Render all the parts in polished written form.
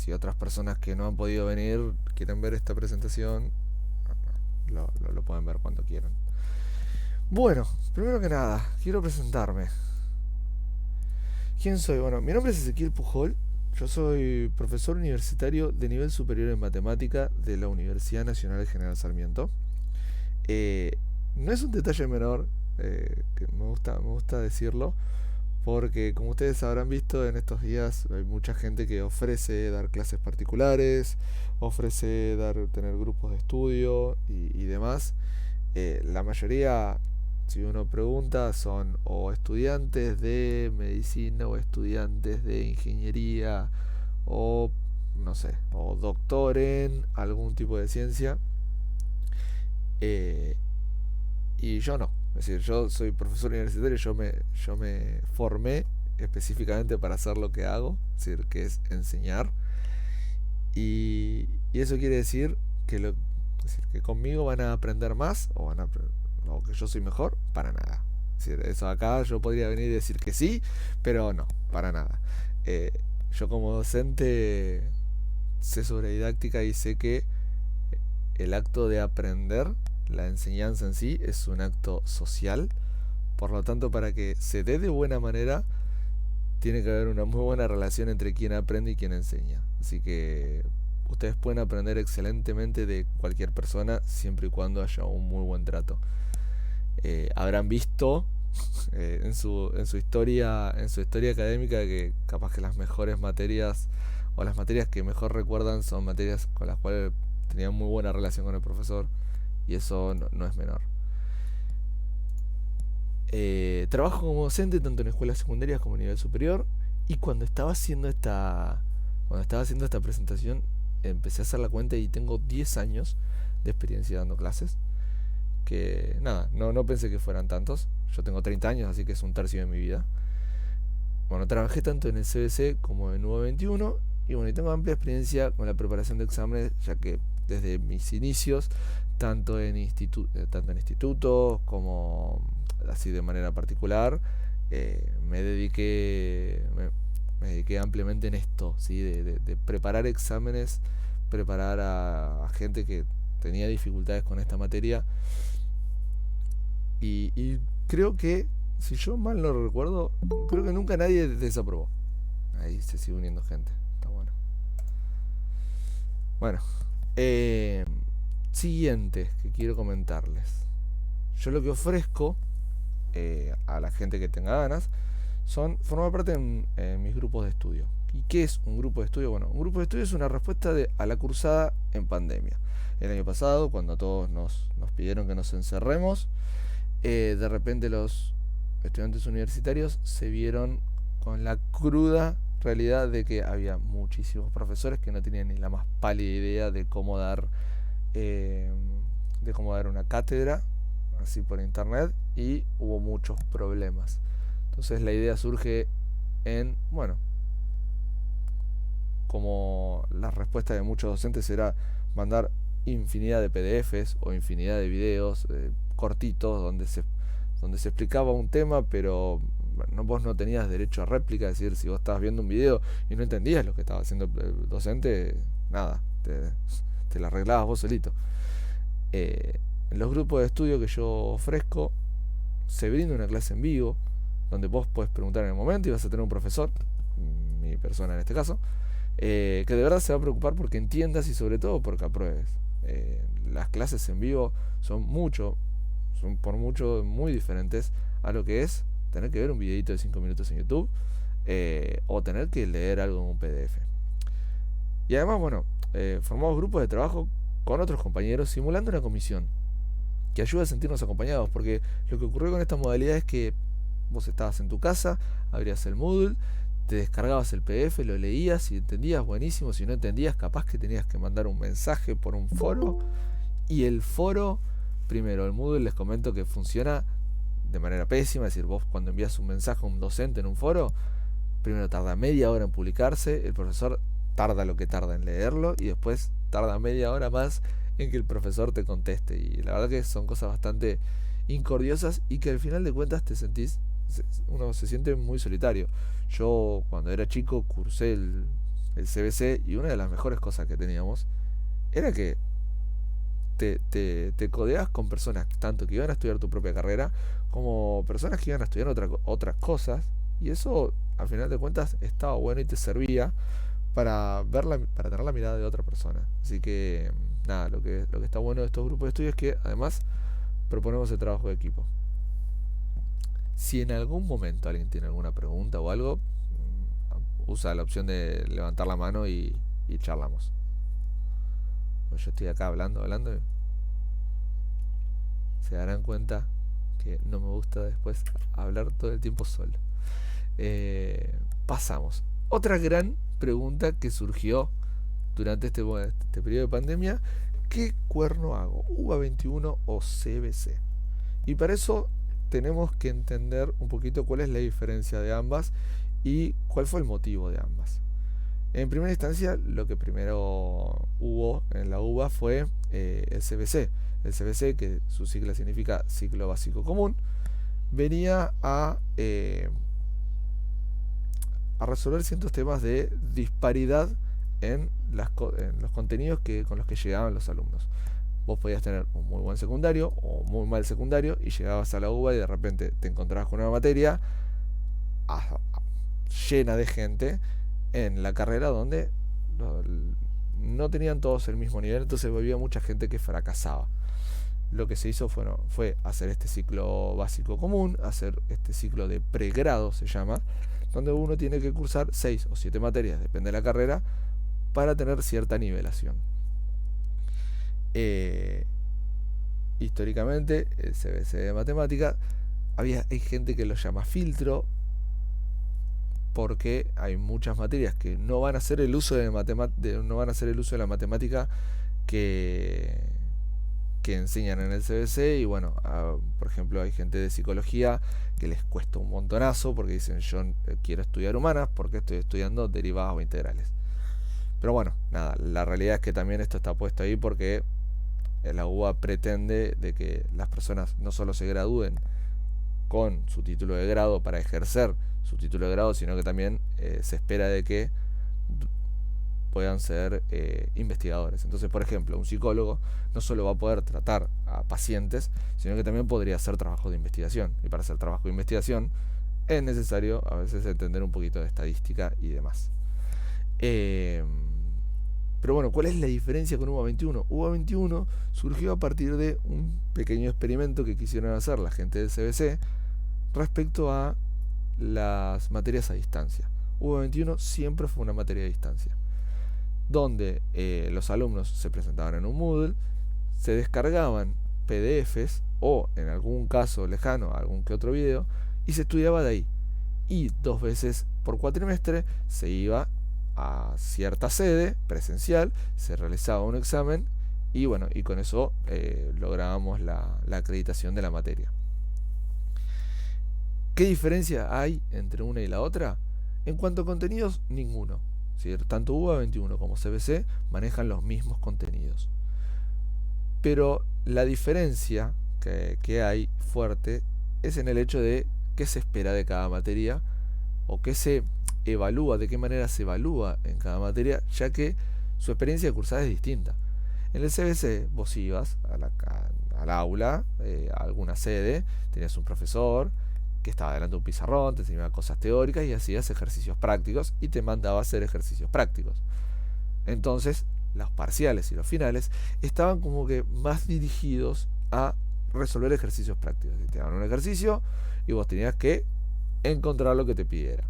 si otras personas que no han podido venir quieren ver esta presentación, lo pueden ver cuando quieran. Bueno, primero que nada, quiero presentarme. ¿Quién soy? Bueno, mi nombre es Ezequiel Pujol. Yo soy profesor universitario de nivel superior en matemática de la Universidad Nacional General Sarmiento. Eh, no es un detalle menor, que me gusta decirlo, porque como ustedes habrán visto en estos días hay mucha gente que ofrece dar clases particulares, ofrece tener grupos de estudio y demás. La mayoría, si uno pregunta, son o estudiantes de medicina o estudiantes de ingeniería o no sé, o doctor en algún tipo de ciencia. eh, y yo no. Es decir, yo soy profesor universitario, yo me formé específicamente para hacer lo que hago, es decir, que es enseñar. Y eso quiere decir que, es decir, que conmigo van a aprender más o que yo soy mejor, para nada. Es decir, eso acá yo podría venir y decir que sí, pero no, para nada. Eh, yo como docente sé sobre didáctica y sé que el acto de aprender, la enseñanza en sí, es un acto social. Por lo tanto, para que se dé de buena manera, tiene que haber una muy buena relación entre quien aprende y quien enseña. Así que ustedes pueden aprender excelentemente de cualquier persona siempre y cuando haya un muy buen trato. Habrán visto en su historia académica que capaz que las mejores materias o las materias que mejor recuerdan son materias con las cuales tenían muy buena relación con el profesor, y eso no es menor. Trabajo como docente tanto en escuelas secundarias como a nivel superior, y cuando estaba haciendo esta presentación empecé a hacer la cuenta y tengo 10 años de experiencia dando clases, que nada, no pensé que fueran tantos. Yo tengo 30 años, así que es un tercio de mi vida. Bueno, trabajé tanto en el CBC como en UB21, y bueno, y tengo amplia experiencia con la preparación de exámenes, ya que desde mis inicios, tanto en institutos como así de manera particular, me dediqué ampliamente en esto, ¿sí? De preparar exámenes, preparar a gente que tenía dificultades con esta materia. Y creo que, si yo mal no recuerdo, creo que nunca nadie desaprobó. Ahí se sigue uniendo gente. Está bueno. Bueno, eh, siguiente que quiero comentarles. Yo lo que ofrezco a la gente que tenga ganas son formar parte en mis grupos de estudio. ¿Y qué es un grupo de estudio? Bueno, un grupo de estudio es una respuesta a la cursada en pandemia. El año pasado, cuando todos nos pidieron que nos encerremos, de repente los estudiantes universitarios se vieron con la cruda realidad de que había muchísimos profesores que no tenían ni la más pálida idea eh, de cómo dar una cátedra así por internet, y hubo muchos problemas. Entonces la idea surge en, bueno, como la respuesta de muchos docentes era mandar infinidad de PDFs o infinidad de videos cortitos donde se explicaba un tema, pero bueno, vos no tenías derecho a réplica. Es decir, si vos estabas viendo un video y no entendías lo que estaba haciendo el docente, nada, te la arreglabas vos solito. En los grupos de estudio que yo ofrezco, se brinda una clase en vivo, donde vos podés preguntar en el momento y vas a tener un profesor, mi persona en este caso, que de verdad se va a preocupar porque entiendas y sobre todo porque apruebes. Las clases en vivo son por mucho muy diferentes a lo que es tener que ver un videito de 5 minutos en YouTube, o tener que leer algo en un PDF. Y además, bueno, formamos grupos de trabajo con otros compañeros simulando una comisión que ayuda a sentirnos acompañados, porque lo que ocurrió con esta modalidad es que vos estabas en tu casa, abrías el Moodle, te descargabas el PDF, lo leías, si entendías buenísimo, si no entendías capaz que tenías que mandar un mensaje por un foro, y el foro, primero, el Moodle les comento que funciona de manera pésima. Es decir, vos cuando envías un mensaje a un docente en un foro, primero tarda media hora en publicarse, el profesor tarda lo que tarda en leerlo, y después tarda media hora más en que el profesor te conteste. Y la verdad que son cosas bastante incordiosas y que al final de cuentas uno se siente muy solitario. Yo cuando era chico cursé el CBC, y una de las mejores cosas que teníamos era que te codeabas con personas tanto que iban a estudiar tu propia carrera como personas que iban a estudiar otras cosas, y eso al final de cuentas estaba bueno y te servía para tener la mirada de otra persona. Así que nada, lo que está bueno de estos grupos de estudio es que además proponemos el trabajo de equipo. Si en algún momento alguien tiene alguna pregunta o algo, usa la opción de levantar la mano y charlamos. Pues yo estoy acá hablando, y se darán cuenta que no me gusta después hablar todo el tiempo solo. Pasamos. Otra gran pregunta que surgió durante este periodo de pandemia: ¿qué cuerno hago? ¿UVA 21 o CBC? Y para eso tenemos que entender un poquito cuál es la diferencia de ambas y cuál fue el motivo de ambas. En primera instancia, lo que primero hubo en la UBA fue el CBC. El CBC, que su sigla significa Ciclo Básico Común, venía a resolver ciertos temas de disparidad en los contenidos con los que llegaban los alumnos. Vos podías tener un muy buen secundario o muy mal secundario y llegabas a la UBA y de repente te encontrabas con una materia llena de gente en la carrera donde no tenían todos el mismo nivel, entonces había mucha gente que fracasaba. Lo que se hizo fue hacer este ciclo básico común, hacer este ciclo de pregrado, se llama, donde uno tiene que cursar 6 o 7 materias, depende de la carrera, para tener cierta nivelación. Históricamente, el CBC de matemática, hay gente que lo llama filtro, porque hay muchas materias que no van a hacer el uso de la matemática que enseñan en el CBC. Y bueno, por ejemplo, hay gente de psicología que les cuesta un montonazo porque dicen: yo quiero estudiar humanas porque estoy estudiando derivadas o integrales. Pero bueno, nada, la realidad es que también esto está puesto ahí porque la UBA pretende de que las personas no solo se gradúen con su título de grado para ejercer su título de grado, sino que también se espera de que puedan ser investigadores. Entonces, por ejemplo, un psicólogo no solo va a poder tratar a pacientes, sino que también podría hacer trabajo de investigación. Y para hacer trabajo de investigación es necesario a veces entender un poquito de estadística y demás. Pero bueno, ¿cuál es la diferencia con UBA 21? UBA 21 surgió a partir de un pequeño experimento que quisieron hacer la gente del CBC respecto a las materias a distancia. UBA 21 siempre fue una materia a distancia, donde los alumnos se presentaban en un Moodle, se descargaban PDFs o, en algún caso lejano, algún que otro video, y se estudiaba de ahí. Y 2 veces por cuatrimestre se iba a cierta sede presencial, se realizaba un examen y bueno, y con eso lográbamos la acreditación de la materia. ¿Qué diferencia hay entre una y la otra? En cuanto a contenidos, ninguno. ¿Sí? Tanto UBA 21 como CBC manejan los mismos contenidos. Pero la diferencia que hay fuerte es en el hecho de qué se espera de cada materia o qué se evalúa, de qué manera se evalúa en cada materia, ya que su experiencia de cursada es distinta. En el CBC vos ibas al aula, a alguna sede, tenías un profesor que estaba delante de un pizarrón, te enseñaba cosas teóricas y hacías ejercicios prácticos y te mandaba a hacer ejercicios prácticos. Entonces, los parciales y los finales estaban como que más dirigidos a resolver ejercicios prácticos. Te daban un ejercicio y vos tenías que encontrar lo que te pidiera.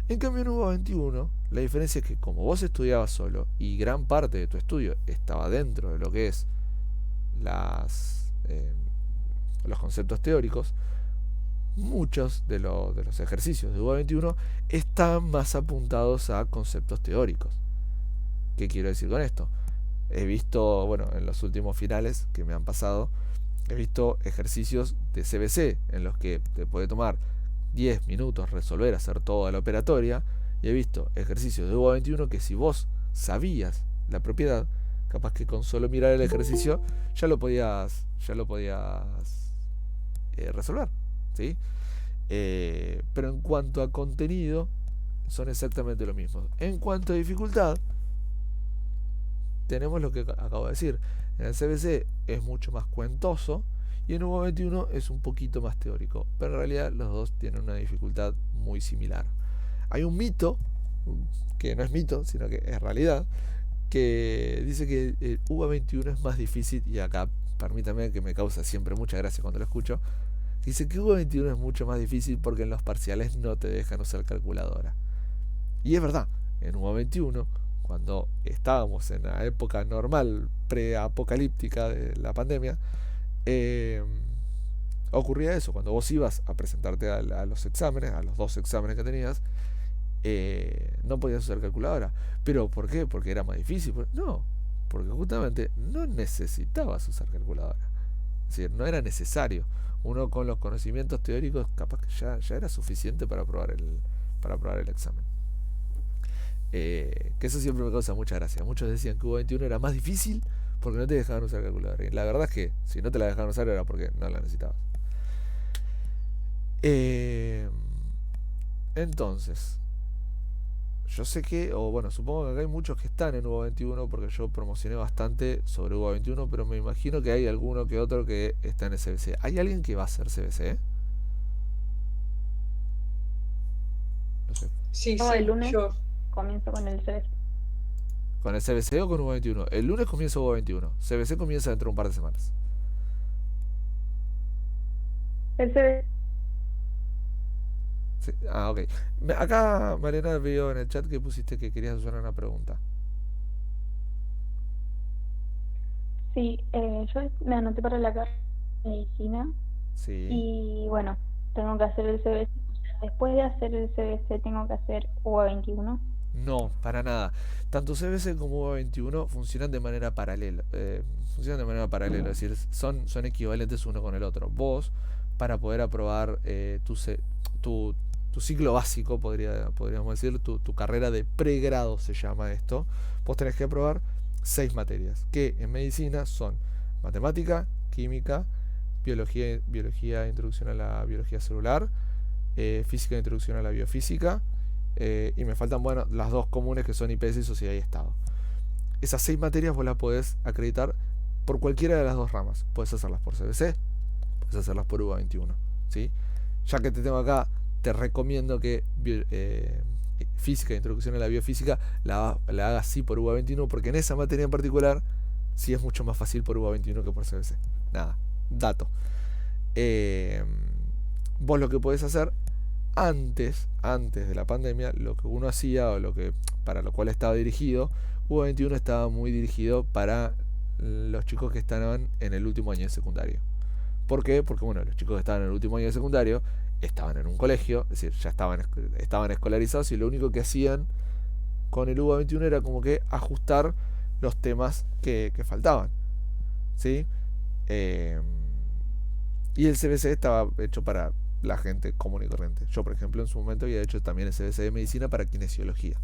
En cambio, en UBA 21, la diferencia es que como vos estudiabas solo y gran parte de tu estudio estaba dentro de lo que es los conceptos teóricos, muchos de los ejercicios de UBA 21 están más apuntados a conceptos teóricos. ¿Qué quiero decir con esto? He visto, bueno, en los últimos finales que me han pasado, he visto ejercicios de CBC en los que te puede tomar 10 minutos resolver, hacer toda la operatoria, y he visto ejercicios de UBA 21 que si vos sabías la propiedad, capaz que con solo mirar el ejercicio ya lo podías resolver, ¿sí? Pero en cuanto a contenido, son exactamente lo mismo. En cuanto a dificultad, tenemos lo que acabo de decir. En el CBC es mucho más cuentoso y en Hugo 21 es un poquito más teórico. Pero en realidad los dos tienen una dificultad muy similar. Hay un mito, que no es mito, sino que es realidad, que dice que el UBA 21 es más difícil, y acá permítame que me causa siempre mucha gracia cuando lo escucho. Dice que UBA 21 es mucho más difícil porque en los parciales no te dejan usar calculadora. Y es verdad, en UBA 21, cuando estábamos en la época normal, preapocalíptica de la pandemia, eh, ocurría eso. Cuando vos ibas a presentarte a los exámenes, a los dos exámenes que tenías, no podías usar calculadora. ¿Pero por qué? ¿Porque era más difícil? No, porque justamente no necesitabas usar calculadora. Es decir, no era necesario. Uno con los conocimientos teóricos capaz que ya era suficiente para aprobar el examen. Que eso siempre me causa mucha gracia. Muchos decían que U21 era más difícil porque no te dejaban usar calculadora. Y la verdad es que si no te la dejaban usar era porque no la necesitabas. Entonces, yo sé que, o bueno, supongo que acá hay muchos que están en UBA21 porque yo promocioné bastante sobre UBA21, pero me imagino que hay alguno que otro que está en el CBC. ¿Hay alguien que va a hacer CBC? No sé. Sí, No, el sí, lunes yo. comienzo con el CBC. ¿Con el CBC o con UBA21? El lunes comienza UBA21. CBC comienza dentro de un par de semanas. El CBC. Sí. Ah, ok. Acá, Mariana, veo en el chat que pusiste que querías hacer una pregunta. Sí, yo me anoté para la carrera de medicina Sí. y bueno, tengo que hacer el CBC. Después de hacer el CBC tengo que hacer UA21. No, para nada. Tanto CBC como UBA21 funcionan de manera paralela. Funcionan de manera paralela, es decir, son equivalentes uno con el otro. Vos, para poder aprobar tu, tu ciclo básico, podríamos decir, tu carrera de pregrado se llama esto, vos tenés que aprobar 6 materias, que en medicina son matemática, química, biología, introducción a la biología celular, física, introducción a la biofísica, y me faltan, bueno, las dos comunes que son IPS y Sociedad y Estado. Esas 6 materias vos las podés acreditar por cualquiera de las dos ramas. Podés hacerlas por CBC, podés hacerlas por UBA21, ¿sí? Ya que te tengo acá, te recomiendo que física, introducción a la biofísica, la hagas sí por UBA21, porque en esa materia en particular sí es mucho más fácil por UBA21 que por CBC. Nada, dato. Vos lo que podés hacer antes de la pandemia, lo que uno hacía o lo que para lo cual estaba dirigido, UBA21 estaba muy dirigido para los chicos que estaban en el último año de secundario. ¿Por qué? Porque bueno, los chicos que estaban en el último año de secundario estaban en un colegio, es decir, ya estaban escolarizados y lo único que hacían con el UBA21 era como que ajustar los temas que faltaban, ¿sí? Y el CBC estaba hecho para la gente común y corriente. Yo, por ejemplo, en su momento había hecho también el CBC de medicina para kinesiología.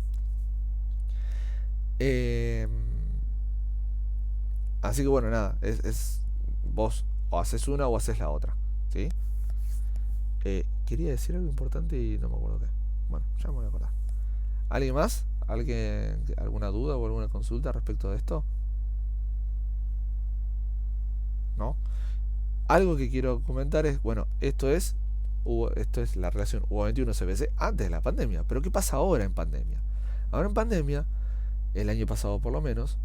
Eh, Así que bueno, nada, vos o haces una o haces la otra, ¿sí? Quería decir algo importante y no me acuerdo qué. Bueno, ya me voy a acordar. ¿Alguien más? ¿Alguna duda o alguna consulta respecto de esto? ¿No? Algo que quiero comentar es, bueno, esto es la relación UBA21-CBC antes de la pandemia. Pero ¿qué pasa ahora en pandemia? Ahora en pandemia, el año pasado por lo menos,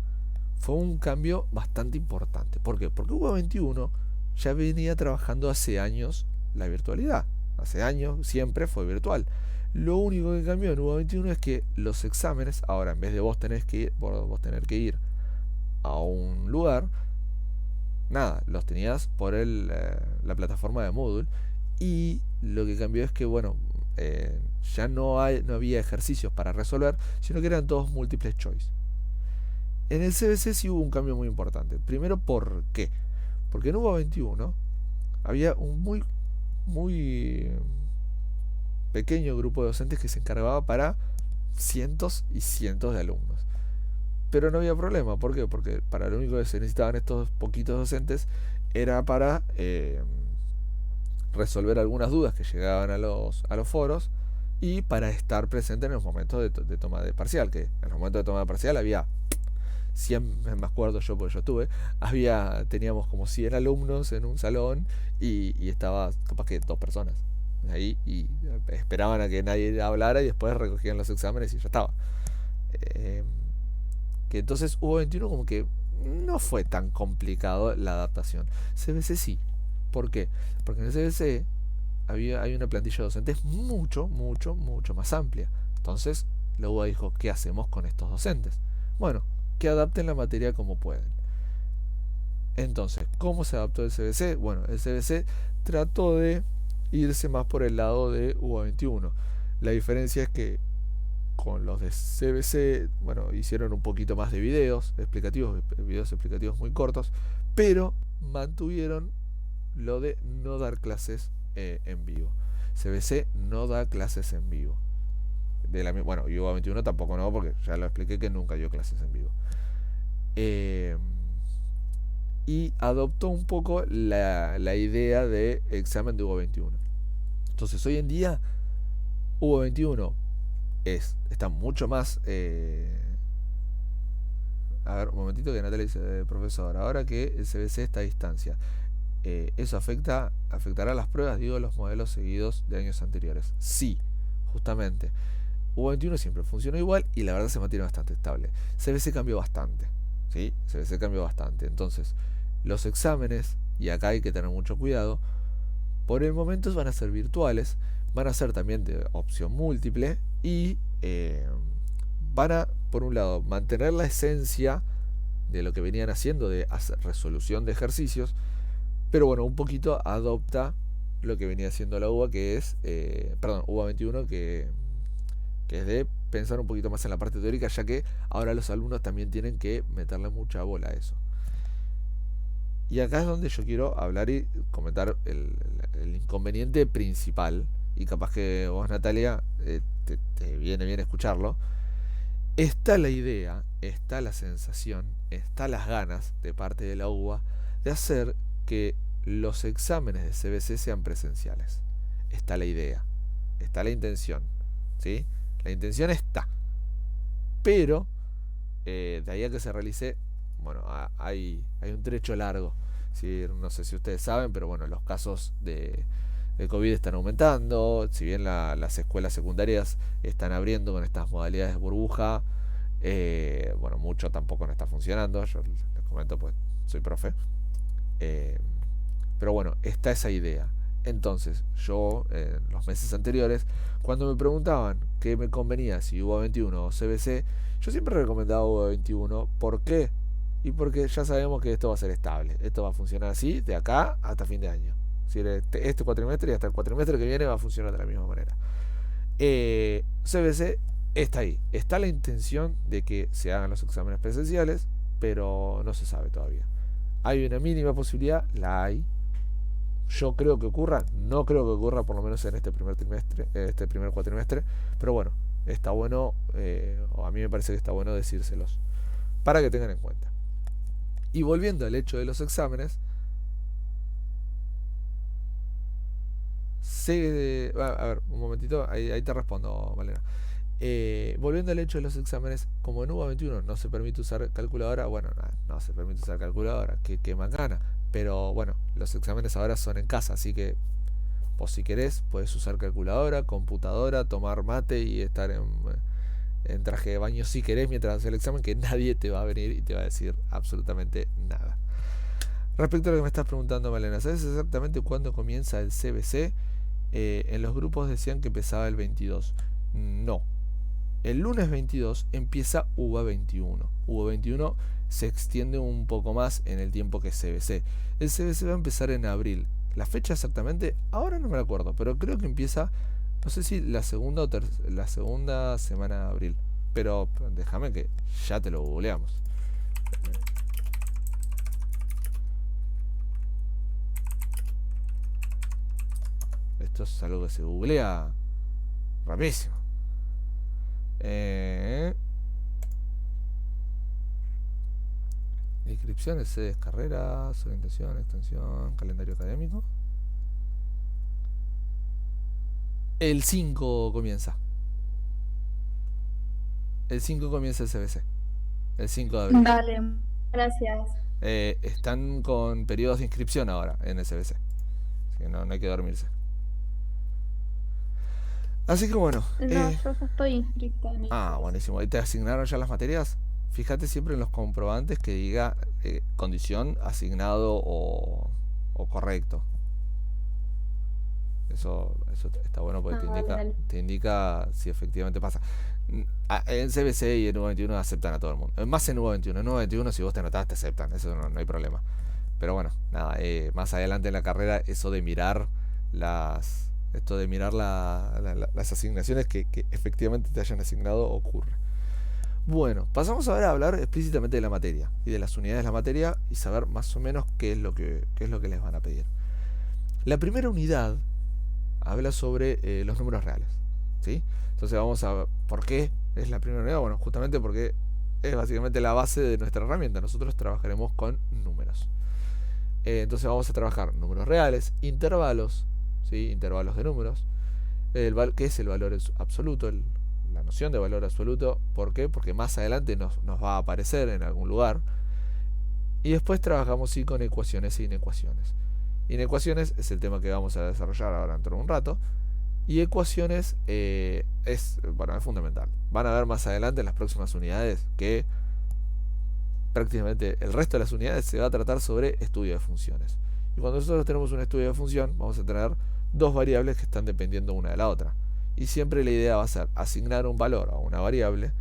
fue un cambio bastante importante. ¿Por qué? Porque UBA21 ya venía trabajando hace años la virtualidad. Hace años siempre fue virtual. Lo único que cambió en UBA21 es que los exámenes, ahora en vez de vos tener que ir a un lugar, nada, los tenías por la plataforma de Moodle. Y lo que cambió es que, bueno, ya no había ejercicios para resolver, sino que eran todos múltiples choice. En el CBC sí hubo un cambio muy importante. Primero, ¿por qué? Porque en UBA21 había un muy pequeño grupo de docentes que se encargaba para cientos y cientos de alumnos. Pero no había problema. ¿Por qué? Porque para lo único que se necesitaban estos poquitos docentes era para resolver algunas dudas que llegaban a los foros y para estar presente en los momentos de toma de parcial, que en los momentos de toma de parcial había 100, me acuerdo yo porque yo estuve, teníamos como 100 alumnos en un salón y estaba capaz que 2 personas ahí y esperaban a que nadie hablara y después recogían los exámenes y ya estaba. Eh, que entonces U21 como que no fue tan complicado la adaptación. CBC sí. ¿Por qué? Porque en el CBC hay una plantilla de docentes mucho más amplia. Entonces la UBA dijo, ¿qué hacemos con estos docentes? Bueno, que adapten la materia como pueden. Entonces, ¿cómo se adaptó el CBC? Bueno, el CBC trató de irse más por el lado de UBA21. La diferencia es que con los de CBC, bueno, hicieron un poquito más de videos explicativos muy cortos, pero mantuvieron lo de no dar clases en vivo. CBC no da clases en vivo. Bueno, y UBA21 tampoco no, porque ya lo expliqué que nunca dio clases en vivo. Y adoptó un poco la idea de examen de UBA21. Entonces hoy en día UBA21 está mucho más... a ver, un momentito que Natalia dice, profesor, ahora que el CBC está a distancia, ¿eso afectará las pruebas, digo, los modelos seguidos de años anteriores? Sí, justamente. UBA21 siempre funcionó igual y la verdad se mantiene bastante estable. CBC cambió bastante, ¿sí? CBC cambió bastante. Entonces, los exámenes, y acá hay que tener mucho cuidado, por el momento van a ser virtuales, van a ser también de opción múltiple y van a, por un lado, mantener la esencia de lo que venían haciendo de hacer resolución de ejercicios, pero bueno, un poquito adopta lo que venía haciendo la UBA, que es, UBA21, que es de pensar un poquito más en la parte teórica, ya que ahora los alumnos también tienen que meterle mucha bola a eso. Y acá es donde yo quiero hablar y comentar el inconveniente principal, y capaz que vos, Natalia, te viene bien escucharlo. Está la idea, está la sensación, está las ganas de parte de la UBA de hacer que los exámenes de CBC sean presenciales. Está la idea, está la intención, ¿sí? La intención está, pero de ahí a que se realice, bueno, hay un trecho largo. ¿Sí? No sé si ustedes saben, pero bueno, los casos de COVID están aumentando. Si bien las escuelas secundarias están abriendo con estas modalidades de burbuja, bueno, mucho tampoco no está funcionando. Yo les comento, pues soy profe. Eh, pero bueno, está esa idea. Entonces, yo en los meses anteriores, cuando me preguntaban qué me convenía, si UBA21 o CBC, yo siempre recomendaba UBA21. ¿Por qué? Y porque ya sabemos que esto va a ser estable. Esto va a funcionar así de acá hasta fin de año. Si este cuatrimestre y hasta el cuatrimestre que viene va a funcionar de la misma manera. CBC está ahí. Está la intención de que se hagan los exámenes presenciales, pero no se sabe todavía. ¿Hay una mínima posibilidad? La hay. Yo creo que ocurra, no creo que ocurra por lo menos en este primer trimestre, este primer cuatrimestre, pero bueno, está bueno, o a mí me parece que está bueno decírselos, para que tengan en cuenta. Y volviendo al hecho de los exámenes, a ver, un momentito, ahí te respondo, Malena. Volviendo al hecho de los exámenes, como en UBA21 no se permite usar calculadora, bueno, no se permite usar calculadora, que macana. Pero bueno, los exámenes ahora son en casa, así que vos si querés puedes usar calculadora, computadora, tomar mate y estar en traje de baño si querés mientras haces el examen, que nadie te va a venir y te va a decir absolutamente nada. Respecto a lo que me estás preguntando, Malena, ¿sabes exactamente cuándo comienza el CBC? En los grupos decían que empezaba el 22. No. El lunes 22 empieza UBA21. UBA21 se extiende un poco más en el tiempo que CBC. El CBC va a empezar en abril. La fecha exactamente, ahora no me la acuerdo, pero creo que empieza, no sé si la segunda o la segunda semana de abril. Pero déjame que ya te lo googleamos. Esto es algo que se googlea rapidísimo. Inscripciones, sedes, carreras, orientación, extensión, calendario académico. El 5 comienza. El 5 comienza el CBC. El 5 de abril. Dale, gracias. Están con periodos de inscripción ahora en el CBC. Así que no hay que dormirse. Así que bueno. No, yo ya estoy inscrita en eso. Buenísimo. ¿Y te asignaron ya las materias? Fíjate siempre en los comprobantes que diga condición, asignado o correcto. Eso está bueno porque Dale. te indica si efectivamente pasa. En CBC y en U21 aceptan a todo el mundo. Más en U21. En U21 si vos te anotás te aceptan. Eso no hay problema. Pero bueno, nada. Más adelante en la carrera eso de mirar esto de mirar las asignaciones que efectivamente te hayan asignado ocurre. Bueno, pasamos ahora a hablar explícitamente de la materia y de las unidades de la materia y saber más o menos qué es lo que les van a pedir. La primera unidad habla sobre los números reales, ¿sí? Entonces vamos a ver por qué es la primera unidad. Bueno, justamente porque es básicamente la base de nuestra herramienta. Nosotros trabajaremos con números. Entonces vamos a trabajar números reales, intervalos, ¿sí? Intervalos de números, ¿qué es el valor absoluto? La noción de valor absoluto. ¿Por qué? Porque más adelante nos va a aparecer en algún lugar. Y después trabajamos sí con ecuaciones e inecuaciones. Inecuaciones es el tema que vamos a desarrollar ahora dentro de un rato. Y ecuaciones es fundamental. Van a ver más adelante en las próximas unidades que prácticamente el resto de las unidades se va a tratar sobre estudio de funciones. Y cuando nosotros tenemos un estudio de función, vamos a tener dos variables que están dependiendo una de la otra. Y siempre la idea va a ser asignar un valor a una variable.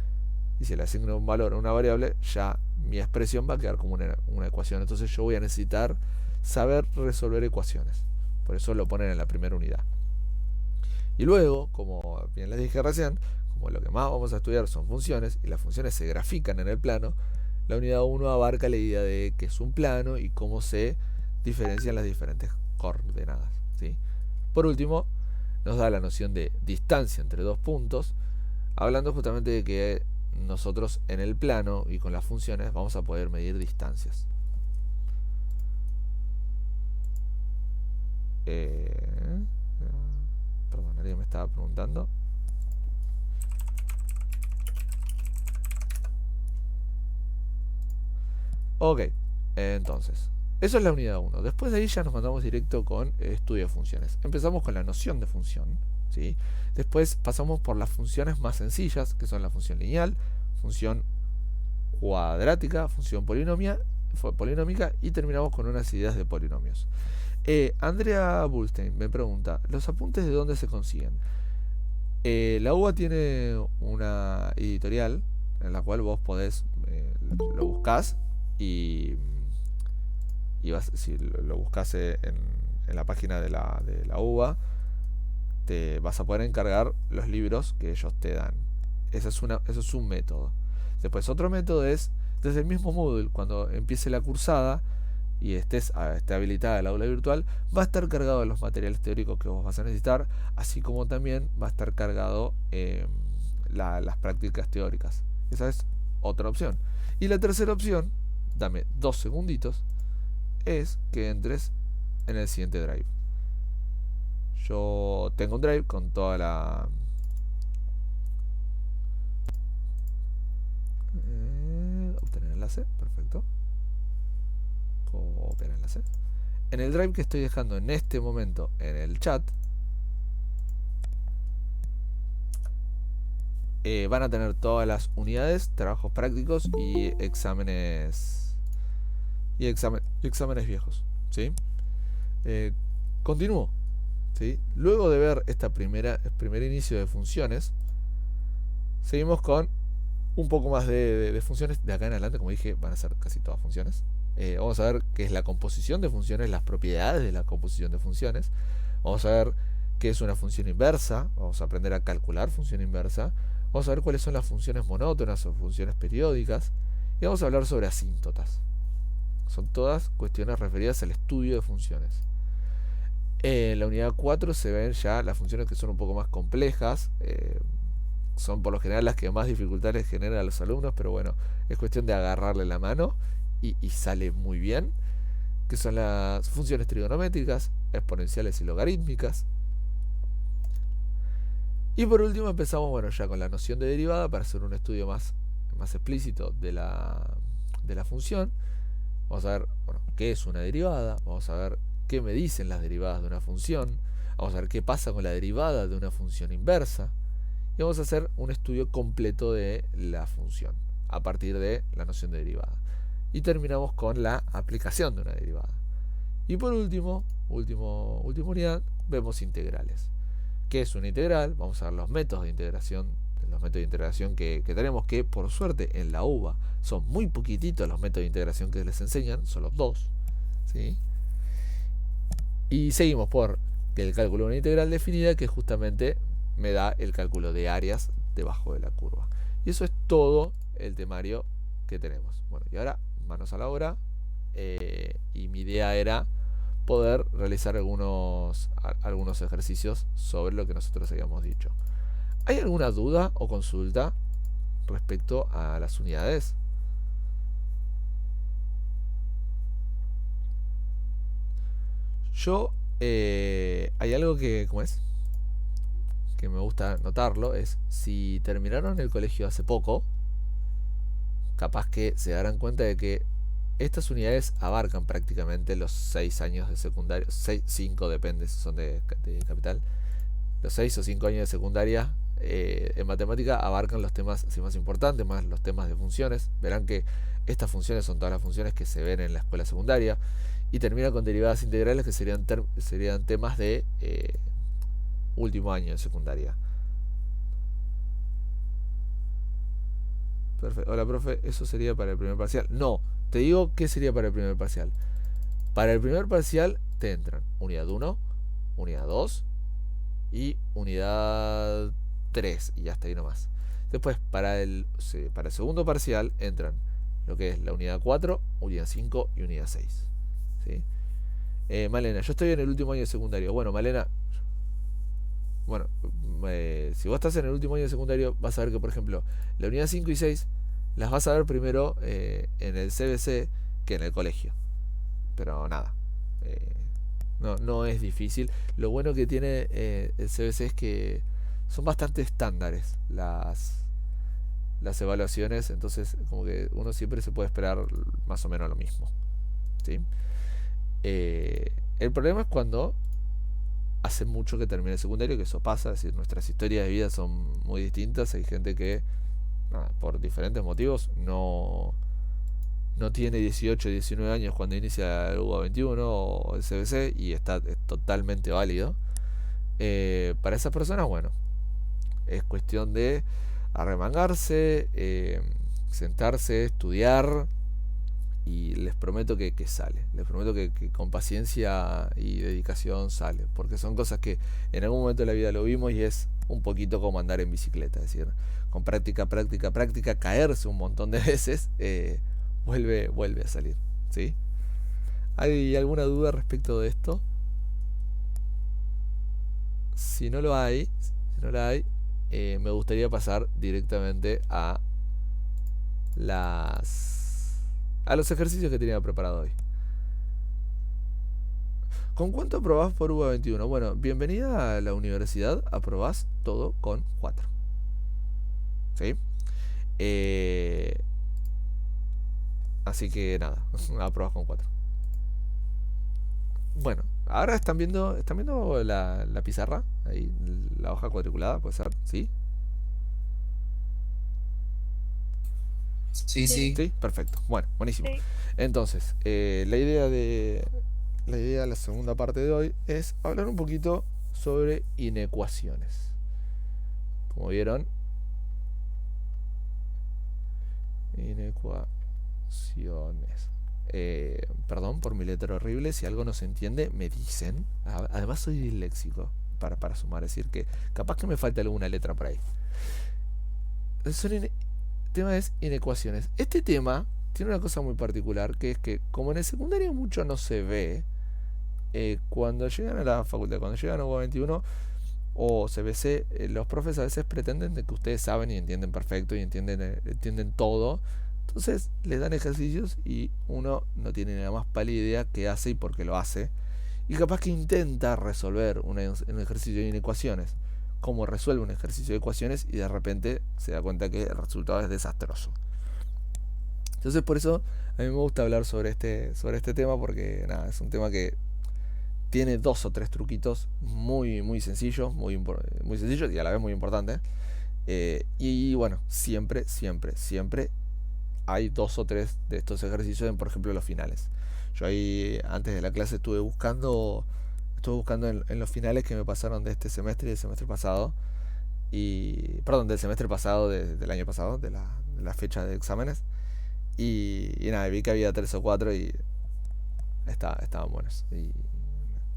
Y si le asigno un valor a una variable, ya mi expresión va a quedar como una ecuación. Entonces yo voy a necesitar saber resolver ecuaciones. Por eso lo ponen en la primera unidad. Y luego, como bien les dije recién, como lo que más vamos a estudiar son funciones, y las funciones se grafican en el plano, la unidad 1 abarca la idea de qué es un plano y cómo se diferencian las diferentes coordenadas, ¿sí? Por último, nos da la noción de distancia entre dos puntos, hablando justamente de que nosotros en el plano y con las funciones vamos a poder medir distancias. Perdón, alguien me estaba preguntando. Ok, entonces, eso es la unidad 1. Después de ahí ya nos mandamos directo con estudio de funciones. Empezamos con la noción de función, ¿sí? Después pasamos por las funciones más sencillas, que son la función lineal, función cuadrática, función polinómica, y terminamos con unas ideas de polinomios. Andrea Bullstein me pregunta, ¿los apuntes de dónde se consiguen? La UBA tiene una editorial en la cual vos podés, lo buscás y si lo buscas en la página de la UBA, te vas a poder encargar los libros que ellos te dan. Eso es un método. Después otro método es desde el mismo Moodle, cuando empiece la cursada y esté habilitada el aula virtual, va a estar cargado de los materiales teóricos que vos vas a necesitar, así como también va a estar cargado las prácticas teóricas. Esa es otra opción. Y la tercera opción, dame 2 segunditos, es que entres en el siguiente drive. Yo tengo un drive con toda la... obtener enlace, perfecto. Copiar enlace. En el drive que estoy dejando en este momento en el chat, van a tener todas las unidades, trabajos prácticos y exámenes viejos, ¿sí? Continúo, ¿sí? Luego de ver el primer inicio de funciones, seguimos con un poco más de funciones. De acá en adelante, como dije, van a ser casi todas funciones. Vamos a ver qué es la composición de funciones, las propiedades de la composición de funciones. Vamos a ver qué es una función inversa. Vamos a aprender a calcular función inversa. Vamos a ver cuáles son las funciones monótonas o funciones periódicas. Y vamos a hablar sobre asíntotas. Son todas cuestiones referidas al estudio de funciones. En la unidad 4 se ven ya las funciones que son un poco más complejas. Son por lo general las que más dificultades generan a los alumnos, pero bueno, es cuestión de agarrarle la mano y sale muy bien, que son las funciones trigonométricas, exponenciales y logarítmicas. Y por último empezamos, bueno, ya con la noción de derivada para hacer un estudio más explícito de la función. Vamos a ver, bueno, qué es una derivada, vamos a ver qué me dicen las derivadas de una función, vamos a ver qué pasa con la derivada de una función inversa, y vamos a hacer un estudio completo de la función a partir de la noción de derivada. Y terminamos con la aplicación de una derivada. Y por última unidad, vemos integrales. ¿Qué es una integral? Vamos a ver los métodos de integración que tenemos, que por suerte en la UBA son muy poquititos los métodos de integración que les enseñan, solo 2, ¿sí? Y seguimos por el cálculo de una integral definida, que justamente me da el cálculo de áreas debajo de la curva. Y eso es todo el temario que tenemos. Bueno, y ahora manos a la obra, y mi idea era poder realizar algunos ejercicios sobre lo que nosotros habíamos dicho. ¿Hay alguna duda o consulta respecto a las unidades? Yo, hay algo que, ¿cómo es? Que me gusta notarlo, es si terminaron el colegio hace poco, capaz que se darán cuenta de que estas unidades abarcan prácticamente los 6 años de secundaria, 5 depende si son de capital, los 6 o 5 años de secundaria en matemática abarcan los temas más importantes, más los temas de funciones. Verán que estas funciones son todas las funciones que se ven en la escuela secundaria, y termina con derivadas integrales, que serían temas de último año de secundaria. Perfecto. Hola, profe, ¿eso sería para el primer parcial? No, te digo qué sería para el primer parcial. Para el primer parcial te entran unidad 1, unidad 2 y unidad 3, y ya está ahí nomás. Después, para el segundo parcial entran lo que es la unidad 4, unidad 5 y unidad 6. ¿Sí? Malena, yo estoy en el último año de secundario. Bueno, Malena, si vos estás en el último año de secundario, vas a ver que, por ejemplo, la unidad 5 y 6 las vas a ver primero en el CBC que en el colegio. Pero nada, no es difícil. Lo bueno que tiene el CBC es que son bastante estándares las evaluaciones, entonces como que uno siempre se puede esperar más o menos lo mismo, ¿sí? El problema es cuando hace mucho que termine el secundario, que eso pasa, es decir, nuestras historias de vida son muy distintas. Hay gente que por diferentes motivos no tiene 18, 19 años cuando inicia el UBA 21 o el CBC, y es totalmente válido. Para esas personas, bueno, es cuestión de arremangarse, sentarse, estudiar, y les prometo que sale. Les prometo que con paciencia y dedicación sale, porque son cosas que en algún momento de la vida lo vimos, y es un poquito como andar en bicicleta, es decir, con práctica, caerse un montón de veces, vuelve a salir, ¿sí? ¿Hay alguna duda respecto de esto? Si no la hay, me gustaría pasar directamente a los ejercicios que tenía preparado hoy. ¿Con cuánto aprobás por UBA 21? Bueno, bienvenida a la universidad, aprobás todo con 4. ¿Sí? Así que nada, aprobás con 4. Bueno, ahora están viendo la pizarra, ahí, la hoja cuadriculada, puede ser, ¿sí? Sí, sí. Sí, perfecto. Bueno, buenísimo. Sí. Entonces, la idea de la segunda parte de hoy es hablar un poquito sobre inecuaciones. Como vieron, inecuaciones. Perdón por mi letra horrible, si algo no se entiende, me dicen. Además soy disléxico para sumar, es decir, que capaz que me falta alguna letra por ahí. El tema es inecuaciones. Este tema tiene una cosa muy particular, que es que como en el secundario mucho no se ve, cuando llegan a la facultad, cuando llegan a UBA 21 o CBC, los profes a veces pretenden de que ustedes saben y entienden perfecto y entienden todo. Entonces les dan ejercicios y uno no tiene ni la más pálida idea qué hace y por qué lo hace. Y capaz que intenta resolver un ejercicio de inecuaciones cómo resuelve un ejercicio de ecuaciones y de repente se da cuenta que el resultado es desastroso. Entonces por eso a mí me gusta hablar sobre este tema, porque nada, es un tema que tiene 2 o 3 truquitos muy sencillos, muy sencillos y a la vez muy importantes. Y bueno, siempre hay 2 o 3 de estos ejercicios por ejemplo, los finales. Yo ahí antes de la clase estuve buscando en los finales que me pasaron de este semestre y del semestre pasado. Perdón, del semestre pasado, del año pasado, de la fecha de exámenes. Y nada, vi que había 3 o 4 y estaban buenos. Y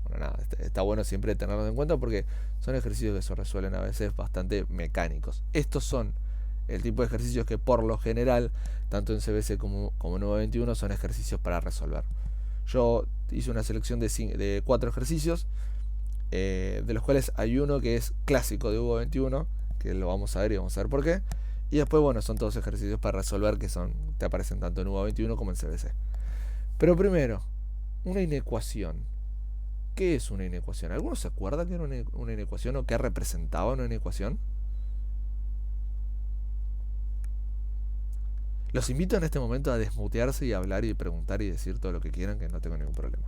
bueno, nada, está bueno siempre tenerlos en cuenta porque son ejercicios que se resuelven a veces bastante mecánicos. Estos son el tipo de ejercicios que por lo general, tanto en CBC como en UV21, son ejercicios para resolver. Yo hice una selección de 4 ejercicios, de los cuales hay uno que es clásico de UV21, que lo vamos a ver y vamos a ver por qué. Y después, bueno, son todos ejercicios para resolver que te aparecen tanto en UV21 como en CBC. Pero primero, una inecuación. ¿Qué es una inecuación? ¿Alguno se acuerda qué era una inecuación o qué representaba una inecuación? Los invito en este momento a desmutearse y hablar y preguntar y decir todo lo que quieran, que no tengo ningún problema.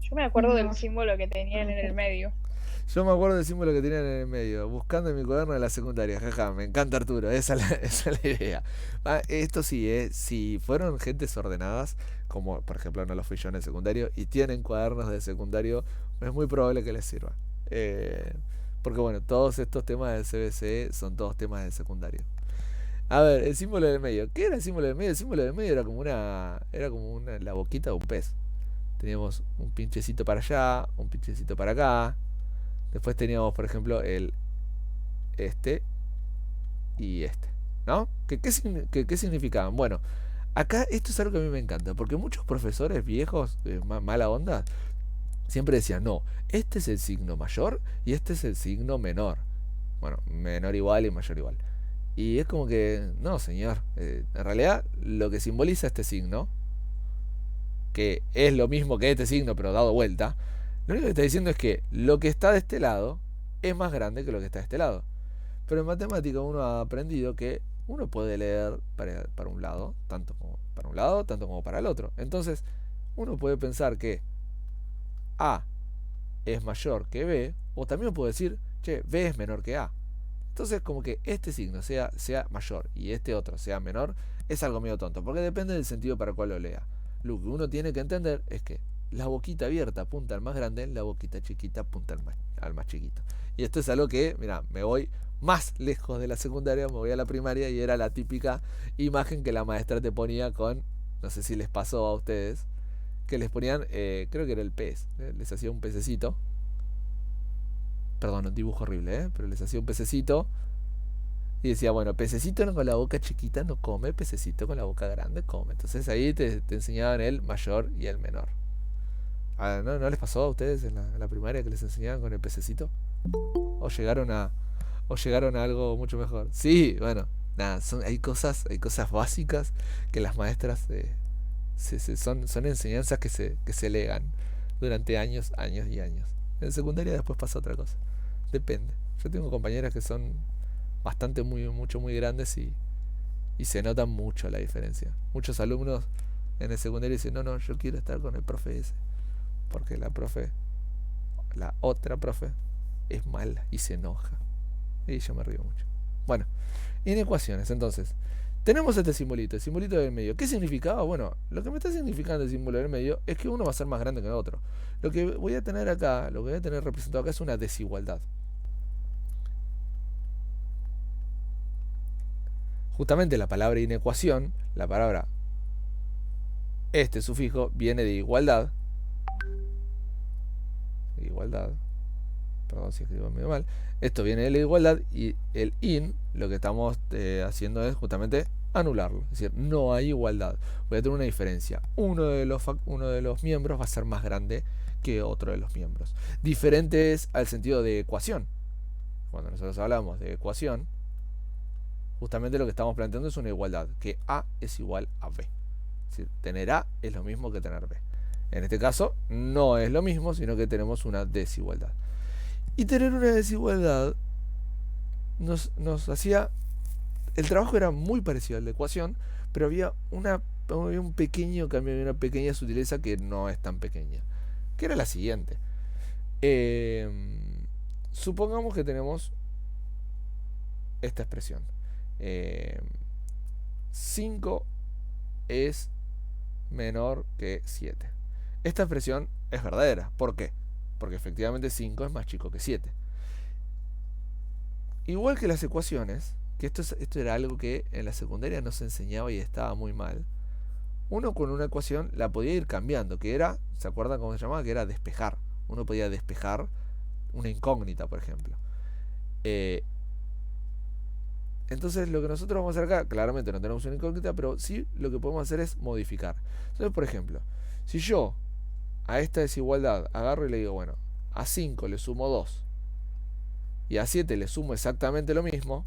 Yo me acuerdo del símbolo que tenían en el medio. Yo me acuerdo del símbolo que tenían en el medio, buscando en mi cuaderno de la secundaria. Jaja, me encanta Arturo, esa es la idea. Esto sí, si fueron gentes ordenadas, como por ejemplo no lo fui yo en el secundario, y tienen cuadernos de secundario, es muy probable que les sirva. Porque bueno, todos estos temas del CBC son todos temas del secundario. A ver, el símbolo del medio. ¿Qué era el símbolo del medio? El símbolo del medio era como la boquita de un pez. Teníamos un pinchecito para allá, un pinchecito para acá. Después teníamos, por ejemplo, este y este, ¿no? ¿Qué significaban? Bueno, acá esto es algo que a mí me encanta, porque muchos profesores viejos, mala onda, siempre decían, no, este es el signo mayor y este es el signo menor. Bueno, menor igual y mayor igual. Y es como que, no, señor, en realidad lo que simboliza este signo, que es lo mismo que este signo pero dado vuelta, lo único que está diciendo es que lo que está de este lado es más grande que lo que está de este lado. Pero en matemática uno ha aprendido que uno puede leer para un lado, tanto como para un lado, tanto como para el otro. Entonces, uno puede pensar que A es mayor que B, o también puede decir, che, B es menor que A. Entonces, como que este signo sea mayor y este otro sea menor, es algo medio tonto, porque depende del sentido para el cual lo lea. Lo que uno tiene que entender es que la boquita abierta apunta al más grande, la boquita chiquita apunta al más chiquito. Y esto es algo que, mira, me voy más lejos de la secundaria, me voy a la primaria y era la típica imagen que la maestra te ponía con, no sé si les pasó a ustedes, que les ponían, creo que era el pez, les hacía un pececito, perdón, un dibujo horrible, pero les hacía un pececito y decía, bueno, pececito con la boca chiquita no come, pececito con la boca grande come. Entonces ahí te enseñaban el mayor y el menor. ¿No les pasó a ustedes en la primaria que les enseñaban con el pececito? ¿O llegaron a algo mucho mejor? Sí, bueno, nada, hay cosas básicas que las maestras son enseñanzas que se legan durante años y años. En secundaria después pasa otra cosa. Depende. Yo tengo compañeras que son bastante muy grandes y se nota mucho la diferencia. Muchos alumnos en el secundario dicen, no, yo quiero estar con el profe ese. Porque la otra profe, es mala y se enoja. Y yo me río mucho. Bueno, inecuaciones, entonces. Tenemos este simbolito, el simbolito del medio. ¿Qué significaba? Bueno, lo que me está significando el símbolo del medio es que uno va a ser más grande que el otro. Lo que voy a tener acá, lo que voy a tener representado acá es una desigualdad. Justamente la palabra inecuación, la palabra este sufijo, viene de igualdad. Perdón si escribo medio mal. Esto viene de la igualdad y el in, lo que estamos haciendo es justamente anularlo. Es decir, no hay igualdad. Voy a tener una diferencia. Uno de los miembros va a ser más grande que otro de los miembros. Diferente es al sentido de ecuación. Cuando nosotros hablamos de ecuación, justamente lo que estamos planteando es una igualdad, que A es igual a B. Es decir, tener A es lo mismo que tener B. En este caso no es lo mismo, sino que tenemos una desigualdad. Y tener una desigualdad nos hacía... El trabajo era muy parecido al de ecuación, pero había un pequeño cambio, había una pequeña sutileza que no es tan pequeña, que era la siguiente. Supongamos que tenemos esta expresión. 5 es menor que 7. Esta expresión es verdadera. ¿Por qué? Porque efectivamente 5 es más chico que 7. Igual que las ecuaciones, que esto era algo que en la secundaria no se enseñaba y estaba muy mal. Uno con una ecuación la podía ir cambiando, que era, ¿se acuerdan cómo se llamaba? Que era despejar. Uno podía despejar una incógnita, por ejemplo. Entonces lo que nosotros vamos a hacer acá, claramente no tenemos una incógnita, pero sí lo que podemos hacer es modificar. Entonces, por ejemplo, si yo a esta desigualdad agarro y le digo, bueno, a 5 le sumo 2 y a 7 le sumo exactamente lo mismo,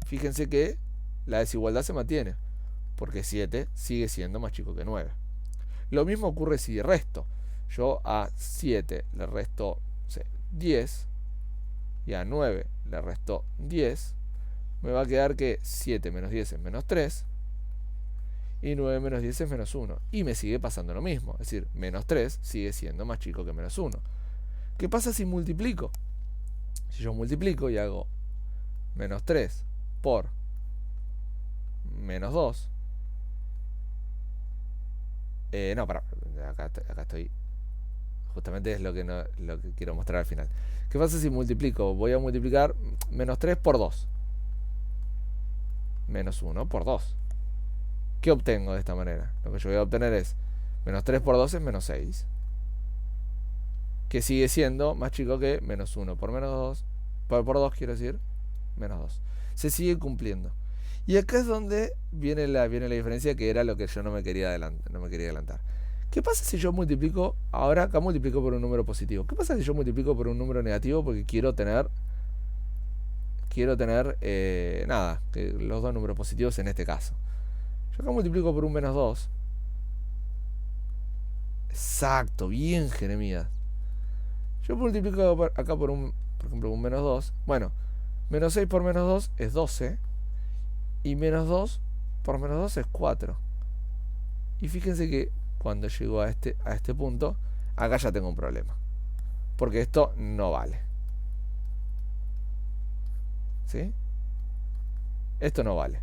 fíjense que la desigualdad se mantiene, porque 7 sigue siendo más chico que 9. Lo mismo ocurre si resto. Yo a 7 le resto, no sé, 10 y a 9 le resto 10. Me va a quedar que 7 menos 10 es menos 3 y 9 menos 10 es menos 1. Y me sigue pasando lo mismo, es decir, menos 3 sigue siendo más chico que menos 1. ¿Qué pasa si multiplico? Si yo multiplico y hago menos 3 por menos 2. Acá estoy. Justamente es lo que quiero mostrar al final. ¿Qué pasa si multiplico? Voy a multiplicar menos 3 por 2. Menos 1 por 2. ¿Qué obtengo de esta manera? Lo que yo voy a obtener es menos 3 por 2 es menos 6. Que sigue siendo más chico que menos 1 por menos 2. Por 2 quiero decir menos 2. Se sigue cumpliendo. Y acá es donde viene la diferencia, que era lo que yo no me quería adelantar. ¿Qué pasa si yo multiplico? Ahora acá multiplico por un número positivo. ¿Qué pasa si yo multiplico por un número negativo? Porque quiero tener nada, que los dos números positivos en este caso. Yo acá multiplico por un menos 2. Exacto, bien, Jeremías. Yo multiplico acá por ejemplo, un menos 2. Bueno, menos 6 por menos 2 es 12. Y menos 2 por menos 2 es 4. Y fíjense que cuando llego a este punto, acá ya tengo un problema. Porque esto no vale. ¿Sí? Esto no vale.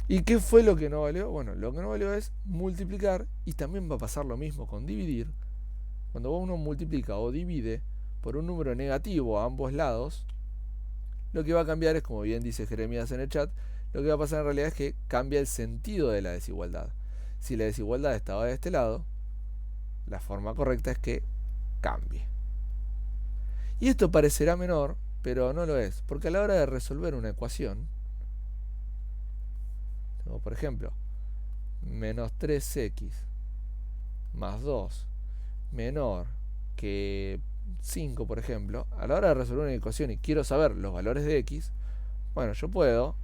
¿Y qué fue lo que no valió? Bueno, lo que no valió es multiplicar, y también va a pasar lo mismo con dividir. Cuando uno multiplica o divide por un número negativo a ambos lados, lo que va a cambiar es, como bien dice Jeremías en el chat, lo que va a pasar en realidad es que cambia el sentido de la desigualdad. Si la desigualdad estaba de este lado, la forma correcta es que cambie. Y esto parecerá menor, pero no lo es, porque a la hora de resolver una ecuación, tengo por ejemplo, menos 3x más 2 menor que 5, por ejemplo, a la hora de resolver una ecuación y quiero saber los valores de x, bueno, yo puedo...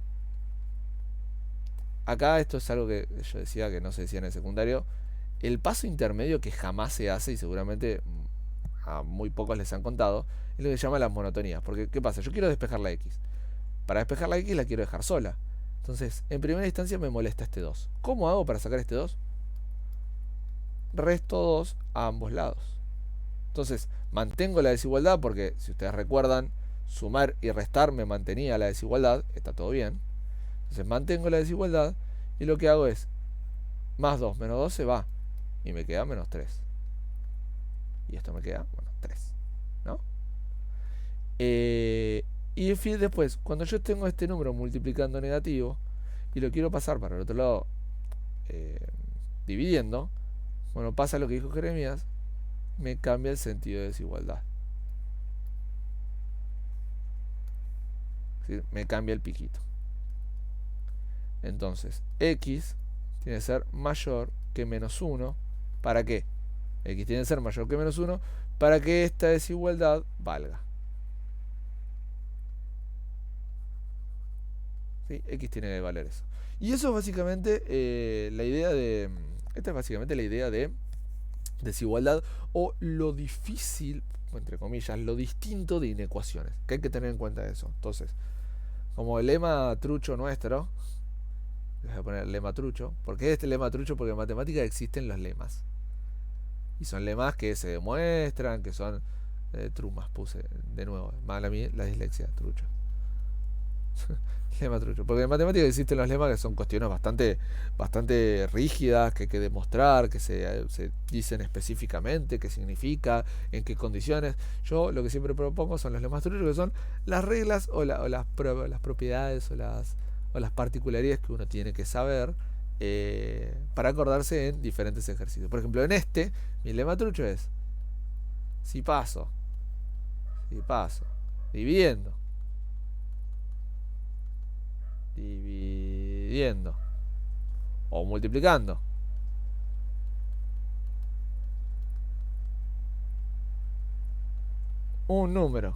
Acá esto es algo que yo decía que no se decía en el secundario. El paso intermedio que jamás se hace, y seguramente a muy pocos les han contado, es lo que se llama las monotonías. Porque, ¿qué pasa? Yo quiero despejar la x. Para despejar la x la quiero dejar sola. Entonces, en primera instancia me molesta este 2. ¿Cómo hago para sacar este 2? Resto 2 a ambos lados. Entonces, mantengo la desigualdad porque, si ustedes recuerdan, sumar y restar me mantenía la desigualdad. Está todo bien. Entonces mantengo la desigualdad y lo que hago es más 2 menos 2 se va y me queda menos 3. Y esto me queda, bueno, 3. ¿No? Y después, cuando yo tengo este número multiplicando negativo y lo quiero pasar para el otro lado dividiendo, bueno, pasa lo que dijo Jeremías, me cambia el sentido de desigualdad. ¿Sí? Me cambia el piquito. Entonces, x tiene que ser mayor que menos 1. ¿Para qué? X tiene que ser mayor que menos 1 para que esta desigualdad valga. ¿Sí? X tiene que valer eso. Y eso es básicamente la idea de... Esta es básicamente la idea de desigualdad o lo difícil, entre comillas, lo distinto de inecuaciones, que hay que tener en cuenta eso. Entonces, como el lema trucho nuestro, les voy a poner el lema trucho. ¿Por qué este lema trucho? Porque en matemáticas existen los lemas. Y son lemas que se demuestran, que son trumas, puse de nuevo. Mala mía, la dislexia, trucho. Lema trucho. Porque en matemáticas existen los lemas que son cuestiones bastante rígidas, que hay que demostrar, que se dicen específicamente qué significa, en qué condiciones. Yo lo que siempre propongo son los lemas truchos, que son las reglas o las propiedades o las particularidades que uno tiene que saber para acordarse en diferentes ejercicios. Por ejemplo, en mi lema trucho es si paso, dividiendo o multiplicando un número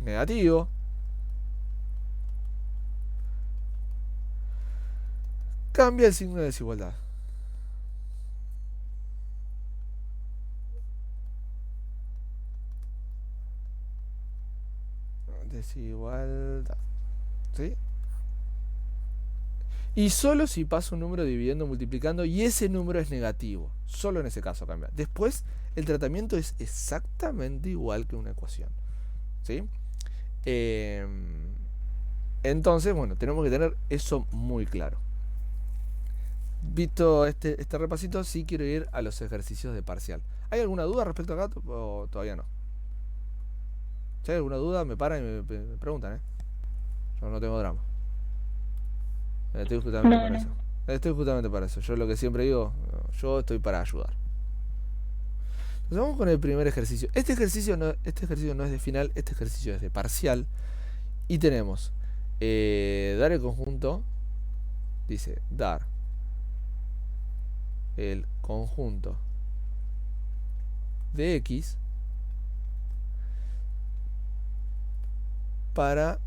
negativo, cambia el signo de desigualdad. Desigualdad. ¿Sí? Y solo si pasa un número dividiendo, multiplicando y ese número es negativo. Solo en ese caso cambia. Después, el tratamiento es exactamente igual que una ecuación. ¿Sí? Entonces, bueno, tenemos que tener eso muy claro. Visto este repasito, sí quiero ir a los ejercicios de parcial. ¿Hay alguna duda respecto a acá o todavía no? Si hay alguna duda, me paran y me preguntan, Yo no tengo drama. Estoy justamente para eso. Estoy justamente para eso. Yo lo que siempre digo, yo estoy para ayudar. Entonces vamos con el primer ejercicio. Este ejercicio no es de final, este ejercicio es de parcial. Y tenemos dar el conjunto. Dice dar el conjunto de X para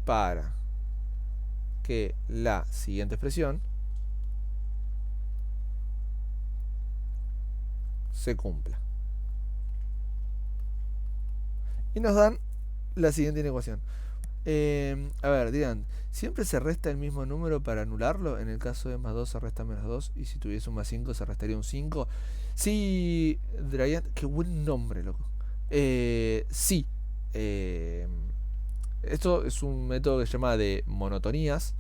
para que la siguiente expresión se cumpla. Y nos dan la siguiente inecuación. A ver, digan, ¿siempre se resta el mismo número para anularlo? En el caso de más 2 se resta menos 2 y si tuviese un más 5 se restaría un 5. Sí, Dryan, qué buen nombre, loco. Sí. Esto es un método que se llama de monotonías.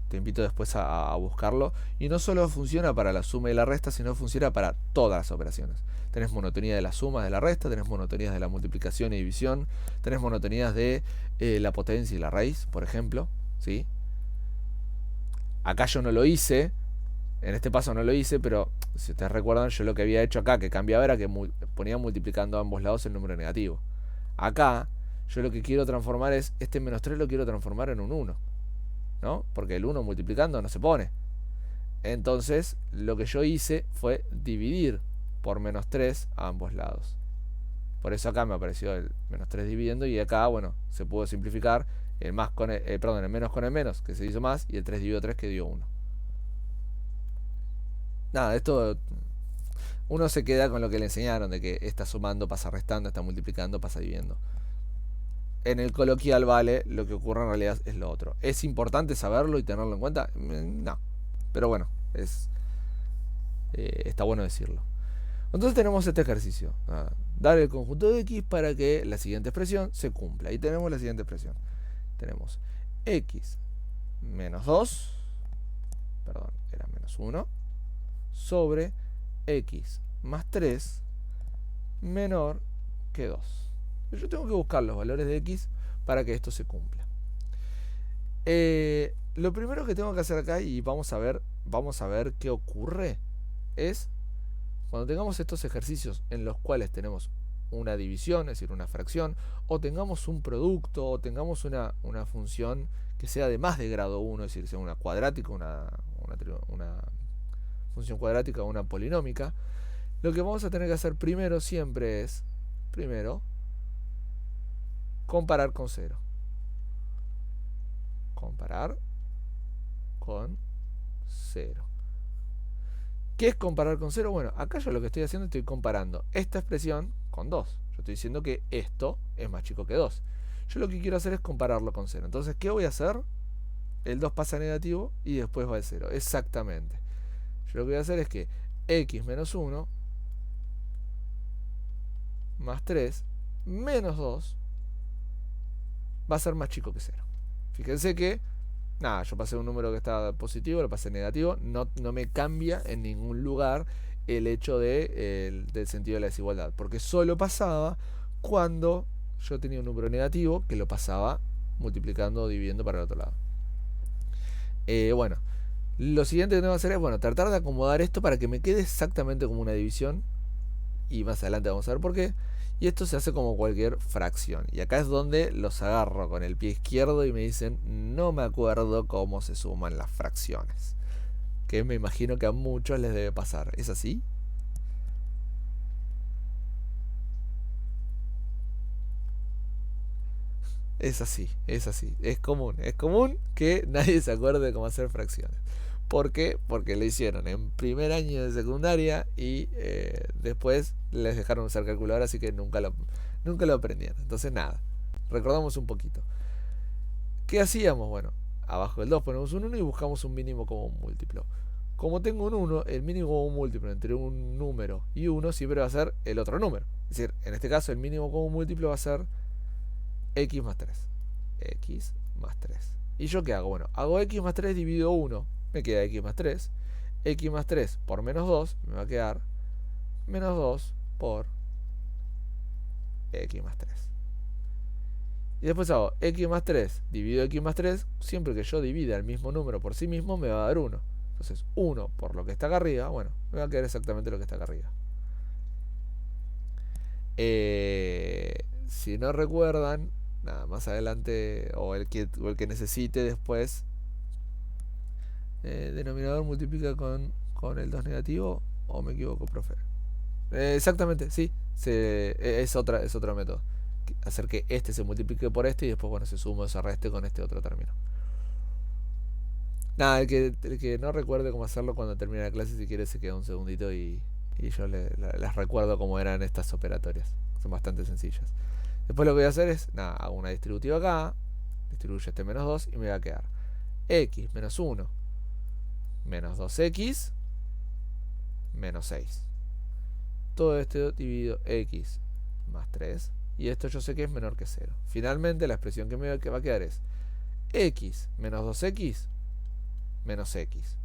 Te invito después a buscarlo. Y no solo funciona para la suma y la resta, sino funciona para todas las operaciones. Tenés monotonía de la suma, de la resta, tenés monotonías de la multiplicación y división, tenés monotonías de la potencia y la raíz, por ejemplo. ¿Sí? Acá yo no lo hice, en este paso no lo hice, pero si ustedes recuerdan, yo lo que había hecho acá, que cambiaba, era que ponía multiplicando a ambos lados el número negativo. Acá, yo lo que quiero transformar es, este menos 3 lo quiero transformar en un 1. ¿No? Porque el 1 multiplicando no se pone. Entonces, lo que yo hice fue dividir por menos 3 a ambos lados. Por eso acá me apareció el menos 3 dividiendo y acá, bueno, se pudo simplificar el más con el menos con el menos, que se hizo más, y el 3 dividido 3 que dio 1. Nada, esto uno se queda con lo que le enseñaron, de que está sumando, pasa restando, está multiplicando, pasa dividiendo. En el coloquial, vale, lo que ocurre en realidad es lo otro. ¿Es importante saberlo y tenerlo en cuenta? No. Pero bueno, está bueno decirlo. Entonces tenemos este ejercicio. Dar el conjunto de X para que la siguiente expresión se cumpla. Y tenemos la siguiente expresión. Tenemos X menos 2, perdón, era menos 1, sobre X más 3 menor que 2. Yo tengo que buscar los valores de X para que esto se cumpla. Lo primero que tengo que hacer acá, y vamos a ver qué ocurre, es cuando tengamos estos ejercicios en los cuales tenemos una división, es decir, una fracción, o tengamos un producto, o tengamos una función que sea de más de grado 1, es decir, sea una cuadrática, una función cuadrática o una polinómica, lo que vamos a tener que hacer primero siempre es, comparar con 0. comparar con 0. ¿Qué es comparar con 0? Bueno, acá yo lo que estoy haciendo, estoy comparando esta expresión con 2. Yo estoy diciendo que esto es más chico que 2. Yo lo que quiero hacer es compararlo con 0. Entonces, ¿qué voy a hacer? El 2 pasa a negativo y después va al 0. Exactamente. Yo lo que voy a hacer es que x menos 1 más 3 menos 2 va a ser más chico que 0. Fíjense que, nada, yo pasé un número que estaba positivo, lo pasé negativo, no me cambia en ningún lugar el hecho del sentido de la desigualdad, porque solo pasaba cuando yo tenía un número negativo que lo pasaba multiplicando o dividiendo para el otro lado. Bueno, lo siguiente que tengo que hacer es, bueno, tratar de acomodar esto para que me quede exactamente como una división, y más adelante vamos a ver por qué. Y esto se hace como cualquier fracción. Y acá es donde los agarro con el pie izquierdo y me dicen, no me acuerdo cómo se suman las fracciones. Que me imagino que a muchos les debe pasar. ¿Es así? Es así, es así. Es común que nadie se acuerde cómo hacer fracciones. ¿Por qué? Porque lo hicieron en primer año de secundaria y después les dejaron usar calculadora, así que nunca lo aprendieron. Entonces nada, recordamos un poquito. ¿Qué hacíamos? Bueno, abajo del 2 ponemos un 1 y buscamos un mínimo común múltiplo. Como tengo un 1, el mínimo común múltiplo entre un número y 1 siempre va a ser el otro número. Es decir, en este caso el mínimo común múltiplo va a ser x más 3. X más 3. ¿Y yo qué hago? Bueno, hago x más 3 dividido 1. Me queda x más 3. X más 3 por menos 2 me va a quedar menos 2 por x más 3. Y después hago x más 3 dividido x más 3. Siempre que yo divida el mismo número por sí mismo me va a dar 1. Entonces 1 por lo que está acá arriba, bueno, me va a quedar exactamente lo que está acá arriba. Si no recuerdan, nada, más adelante, o el que necesite después, denominador multiplica con el 2 negativo, o me equivoco, profe. Exactamente, sí, es otro método. Hacer que este se multiplique por este y después, bueno, se suma o se reste con este otro término. Nada, el que no recuerde cómo hacerlo cuando termine la clase, si quiere se queda un segundito y yo les recuerdo cómo eran estas operatorias. Son bastante sencillas. Después lo que voy a hacer es, nada, hago una distributiva acá, distribuyo este menos 2 y me va a quedar x menos 1 menos 2x menos 6. Todo esto dividido x más 3. Y esto yo sé que es menor que 0. Finalmente la expresión que va a quedar es x menos 2x menos x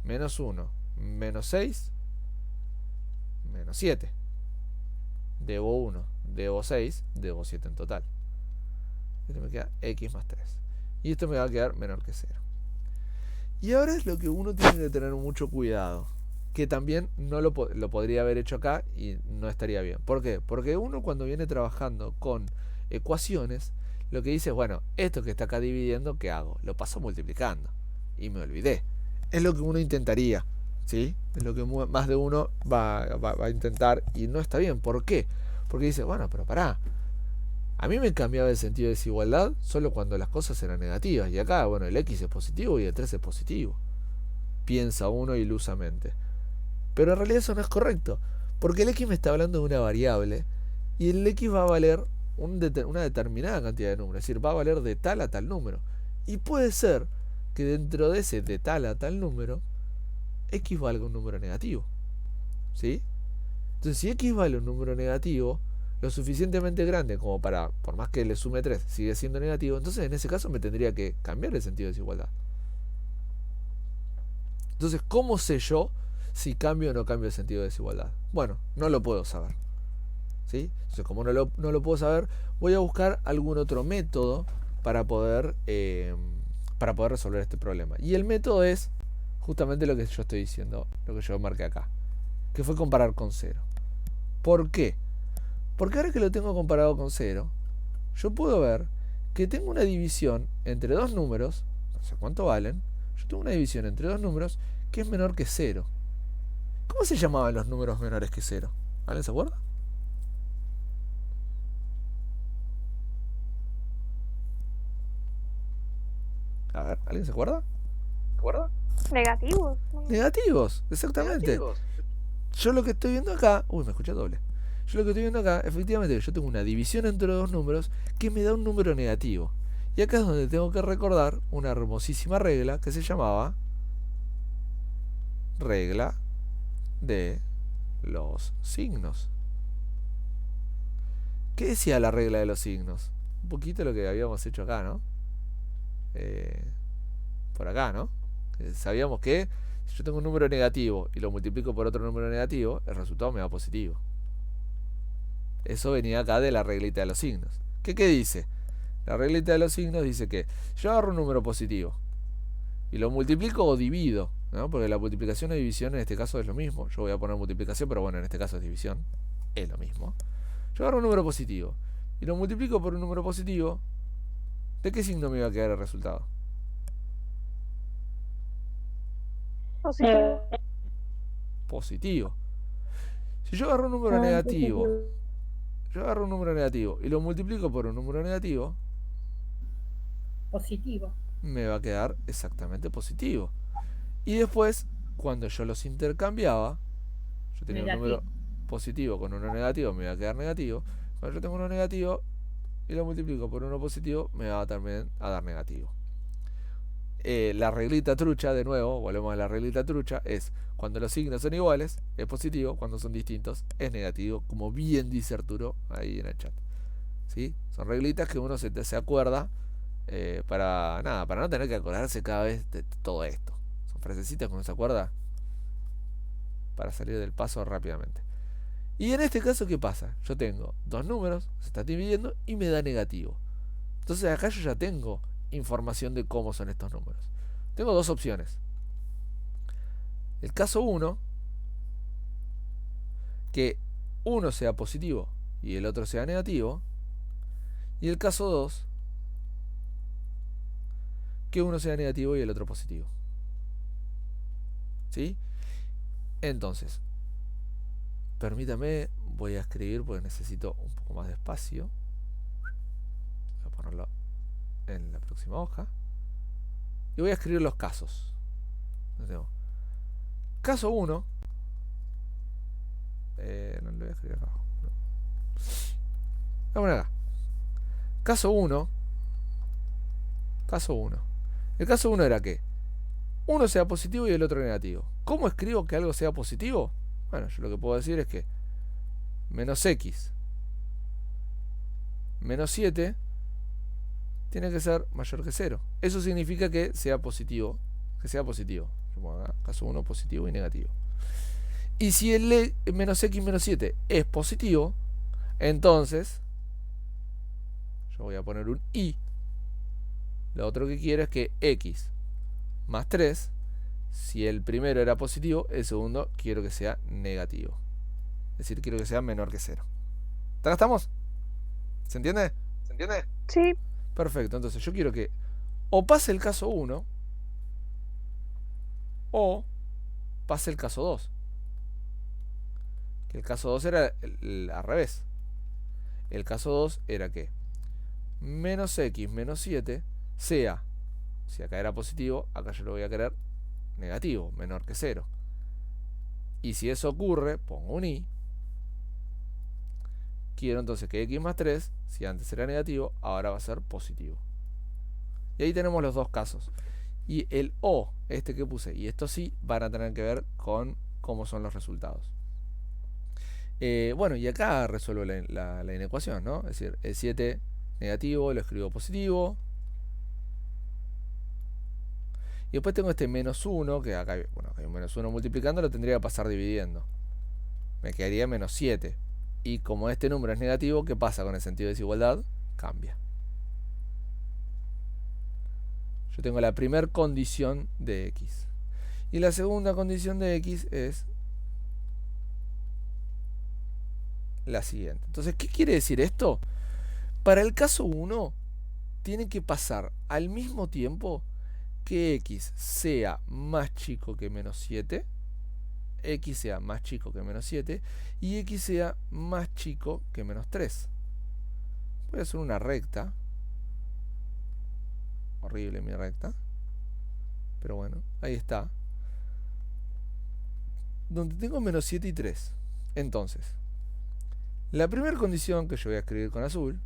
menos 1 menos 6 menos 7. Debo 1, debo 6, debo 7 en total. Esto me queda x más 3. Y esto me va a quedar menor que 0. Y ahora es lo que uno tiene que tener mucho cuidado. Que también no lo podría haber hecho acá y no estaría bien. ¿Por qué? Porque uno cuando viene trabajando con ecuaciones, lo que dice es, bueno, esto que está acá dividiendo, ¿qué hago? Lo paso multiplicando. Y me olvidé. Es lo que uno intentaría, ¿sí? Es lo que más de uno va a intentar y no está bien. ¿Por qué? Porque dice, bueno, pero pará. A mí me cambiaba el sentido de desigualdad solo cuando las cosas eran negativas. Y acá, bueno, el x es positivo y el 3 es positivo. Piensa uno ilusamente. Pero en realidad eso no es correcto. Porque el x me está hablando de una variable. Y el x va a valer una determinada cantidad de números. Es decir, va a valer de tal a tal número. Y puede ser que dentro de ese de tal a tal número, x valga un número negativo. ¿Sí? Entonces, si x vale un número negativo, lo suficientemente grande como para, por más que le sume 3, sigue siendo negativo, entonces en ese caso me tendría que cambiar el sentido de desigualdad. Entonces, ¿cómo sé yo si cambio o no cambio el sentido de desigualdad? Bueno, no lo puedo saber. ¿Sí? Entonces, como no lo puedo saber, voy a buscar algún otro método para poder resolver este problema. Y el método es justamente lo que yo estoy diciendo, lo que yo marqué acá, que fue comparar con 0. ¿Por qué? Porque ahora que lo tengo comparado con 0, yo puedo ver que tengo una división entre dos números, no sé cuánto valen, yo tengo una división entre dos números que es menor que 0. ¿Cómo se llamaban los números menores que 0? ¿Alguien se acuerda? A ver, ¿alguien se acuerda? Negativos. Negativos, exactamente. Yo lo que estoy viendo acá... Uy, me escuché doble. Yo lo que estoy viendo acá, efectivamente, yo tengo una división entre dos números que me da un número negativo. Y acá es donde tengo que recordar una hermosísima regla que se llamaba regla de los signos. ¿Qué decía la regla de los signos? Un poquito lo que habíamos hecho acá, ¿no? Por acá, ¿no? Sabíamos que si yo tengo un número negativo y lo multiplico por otro número negativo, el resultado me da positivo. Eso venía acá de la reglita de los signos. ¿Qué dice? La reglita de los signos dice que yo agarro un número positivo y lo multiplico o divido, ¿no? Porque la multiplicación o división en este caso es lo mismo. Yo voy a poner multiplicación, pero bueno, en este caso es división. Es lo mismo. Yo agarro un número positivo y lo multiplico por un número positivo. ¿De qué signo me iba a quedar el resultado? Positivo. Positivo. Si yo agarro un número negativo, y lo multiplico por un número negativo, Positivo. me va a quedar exactamente positivo. Y después, cuando yo los intercambiaba, yo tenía un número positivo con uno negativo, me va a quedar negativo. Cuando yo tengo uno negativo y lo multiplico por uno positivo, me va también a dar negativo. La reglita trucha, de nuevo, volvemos a la reglita trucha, es cuando los signos son iguales, es positivo, cuando son distintos, es negativo, como bien dice Arturo ahí en el chat. ¿Sí? Son reglitas que uno se acuerda para no tener que acordarse cada vez de todo esto. Son frasecitas que uno se acuerda para salir del paso rápidamente. Y en este caso, ¿qué pasa? Yo tengo dos números, se están dividiendo y me da negativo. Entonces acá yo ya tengo información de cómo son estos números. Tengo dos opciones. El caso 1, que uno sea positivo y el otro sea negativo. Y el caso 2, que uno sea negativo y el otro positivo. ¿Sí? Entonces, permítame, voy a escribir porque necesito un poco más de espacio. Voy a ponerlo en la próxima hoja. Y voy a escribir los casos. Caso 1. No lo voy a escribir acá abajo. No. Voy a poner acá. Caso 1. Caso 1. El caso 1 era que uno sea positivo y el otro negativo. ¿Cómo escribo que algo sea positivo? Bueno, yo lo que puedo decir es que menos x menos 7 tiene que ser mayor que 0. Eso significa que sea positivo. Que sea positivo. Yo pongo acá, caso 1, positivo y negativo. Y si el menos x menos 7 es positivo, entonces yo voy a poner un i. Lo otro que quiero es que x más 3, si el primero era positivo, el segundo quiero que sea negativo. Es decir, quiero que sea menor que 0. ¿Acá estamos? ¿Se entiende? ¿Se entiende? Sí. Perfecto, entonces yo quiero que o pase el caso 1 o pase el caso 2. Que el caso 2 era al revés. El caso 2 era que menos x menos 7 sea, si acá era positivo, acá yo lo voy a querer negativo, menor que 0. Y si eso ocurre, pongo un i. Quiero entonces que x más 3, si antes era negativo, ahora va a ser positivo. Y ahí tenemos los dos casos. Y el o, este que puse, y esto sí, van a tener que ver con cómo son los resultados. Bueno, y acá resuelvo la inecuación, ¿no? Es decir, el 7 negativo lo escribo positivo. Y después tengo este menos 1, que acá, bueno, acá hay un menos 1 multiplicando, lo tendría que pasar dividiendo. Me quedaría menos 7. Y como este número es negativo, ¿qué pasa con el sentido de desigualdad? Cambia. Yo tengo la primera condición de x. Y la segunda condición de x es la siguiente. Entonces, ¿qué quiere decir esto? Para el caso 1, tiene que pasar al mismo tiempo que x sea más chico que menos 7, x sea más chico que menos 7 y x sea más chico que menos 3. Voy a hacer una recta. horrible mi recta. Pero bueno, ahí está. Donde tengo menos 7 y 3. Entonces, la primera condición que yo voy a escribir con azul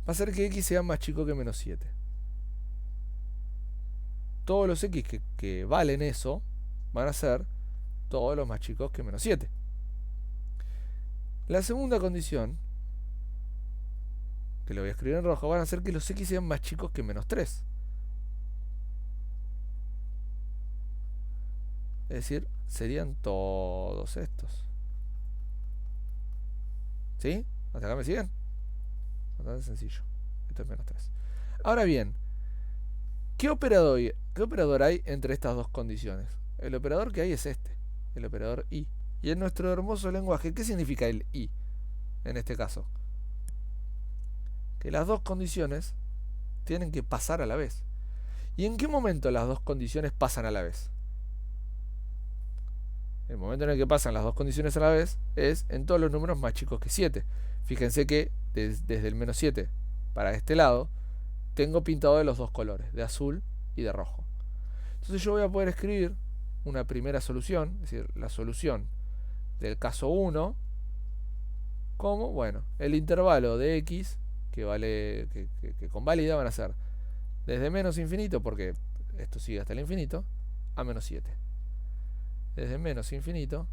va a ser que x sea más chico que menos 7. Todos los x que valen eso van a ser todos los más chicos que menos 7. La segunda condición, que lo voy a escribir en rojo, van a ser que los x sean más chicos que menos 3. Es decir, serían todos estos. ¿Sí? ¿Hasta acá me siguen? Bastante sencillo. Esto es menos 3. Ahora bien, ¿qué operador hay entre estas dos condiciones? El operador que hay es este, el operador i. Y en nuestro hermoso lenguaje, ¿qué significa el i? En este caso, que las dos condiciones tienen que pasar a la vez. ¿Y en qué momento las dos condiciones pasan a la vez? El momento en el que pasan las dos condiciones a la vez es en todos los números más chicos que 7. Fíjense que desde el menos 7 para este lado tengo pintado de los dos colores, de azul y de rojo. Entonces yo voy a poder escribir una primera solución, es decir, la solución del caso 1, como, bueno, el intervalo de x que convalida van a ser desde menos infinito, porque esto sigue hasta el infinito, a menos 7. Desde menos infinito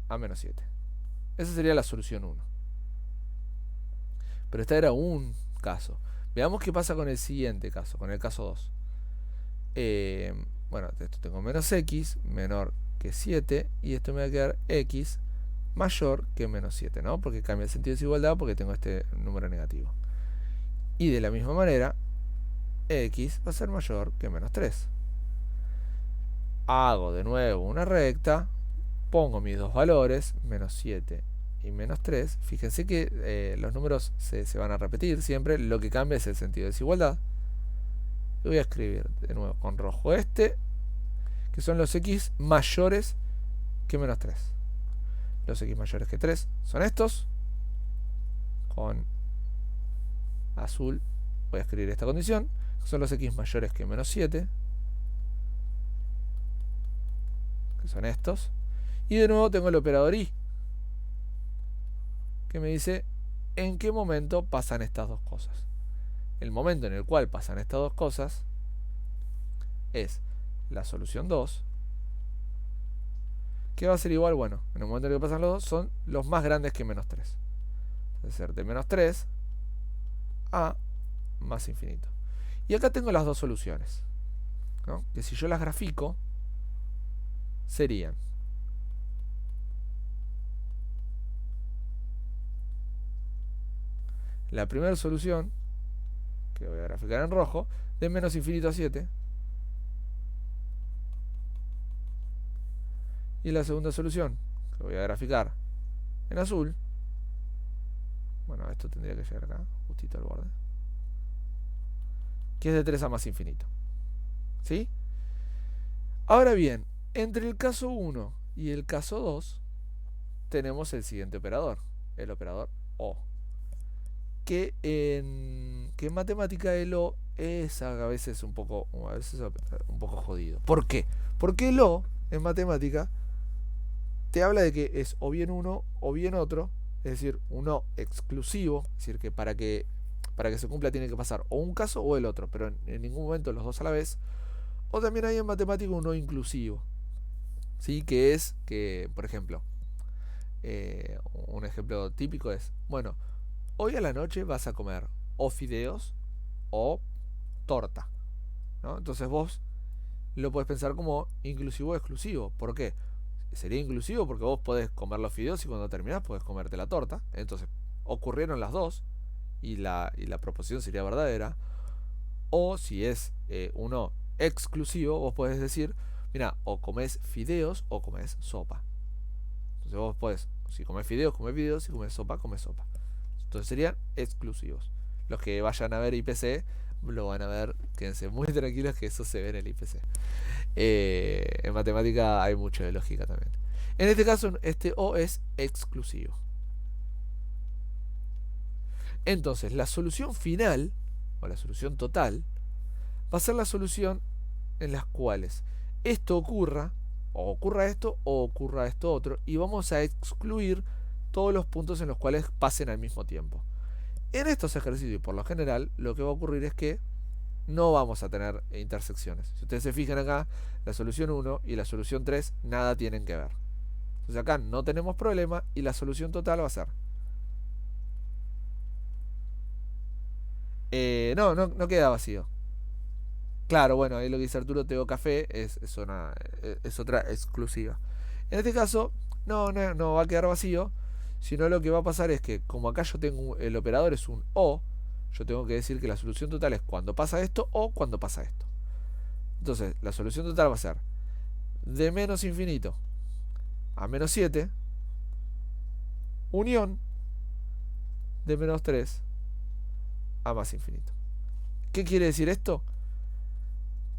a menos 7. Esa sería la solución 1. Pero este era un caso. Veamos qué pasa con el siguiente caso, con el caso 2. Bueno, esto tengo menos x menor que 7 y esto me va a quedar x mayor que menos 7, ¿no? Porque cambia el sentido de desigualdad porque tengo este número negativo. Y de la misma manera, x va a ser mayor que menos 3. Hago de nuevo una recta, pongo mis dos valores, menos 7 y menos 3. Fíjense que los números se van a repetir siempre, lo que cambia es el sentido de desigualdad. Y voy a escribir de nuevo con rojo este, que son los x mayores que menos 3. Los x mayores que 3 son estos. Con azul voy a escribir esta condición, que son los x mayores que menos 7. Que son estos. Y de nuevo tengo el operador i, que me dice en qué momento pasan estas dos cosas. El momento en el cual pasan estas dos cosas es la solución 2, que va a ser igual, bueno, en el momento en el que pasan los dos, son los más grandes que menos 3. Va a ser de menos 3 a más infinito. Y acá tengo las dos soluciones, ¿no? Que si yo las grafico, serían la primera solución, que voy a graficar en rojo, de menos infinito a 7. Y la segunda solución, que voy a graficar en azul. Bueno, esto tendría que llegar acá, justito al borde. Que es de 3 a más infinito. ¿Sí? Ahora bien, entre el caso 1 y el caso 2 tenemos el siguiente operador, el operador O. Que en matemática el O es a veces un poco jodido. ¿Por qué? Porque el O en matemática te habla de que es o bien uno o bien otro, es decir, un O exclusivo, es decir, que para que se cumpla tiene que pasar o un caso o el otro, pero en ningún momento los dos a la vez. O también hay en matemática un O inclusivo, ¿sí? Que es que, por ejemplo, un ejemplo típico es, bueno, hoy a la noche vas a comer o fideos o torta, ¿no? Entonces vos lo podés pensar como inclusivo o exclusivo. ¿Por qué? Sería inclusivo porque vos podés comer los fideos y cuando terminás podés comerte la torta. Entonces ocurrieron las dos y la proposición sería verdadera. O si es uno exclusivo, vos podés decir, mira, o comés fideos o comés sopa. Entonces vos podés, si comés fideos, si comés sopa, comés sopa. Entonces serían exclusivos. Los que vayan a ver IPC lo van a ver, quédense muy tranquilos que eso se ve en el IPC. En matemática hay mucho de lógica también. En este caso, este O es exclusivo. Entonces, la solución final o la solución total, va a ser la solución en las cuales esto ocurra, o ocurra esto, o ocurra esto otro, y vamos a excluir todos los puntos en los cuales pasen al mismo tiempo. En estos ejercicios, por lo general, lo que va a ocurrir es que no vamos a tener intersecciones. Si ustedes se fijan acá, la solución 1 y la solución 3 nada tienen que ver. Entonces acá no tenemos problema y la solución total va a ser... no queda vacío. Claro, bueno, ahí lo que dice Arturo Teo Café es otra exclusiva. En este caso, no va a quedar vacío, sino lo que va a pasar es que, como acá yo tengo el operador es un o, yo tengo que decir que la solución total es cuando pasa esto o cuando pasa esto. Entonces, la solución total va a ser de menos infinito a menos 7, unión de menos 3 a más infinito. ¿Qué quiere decir esto?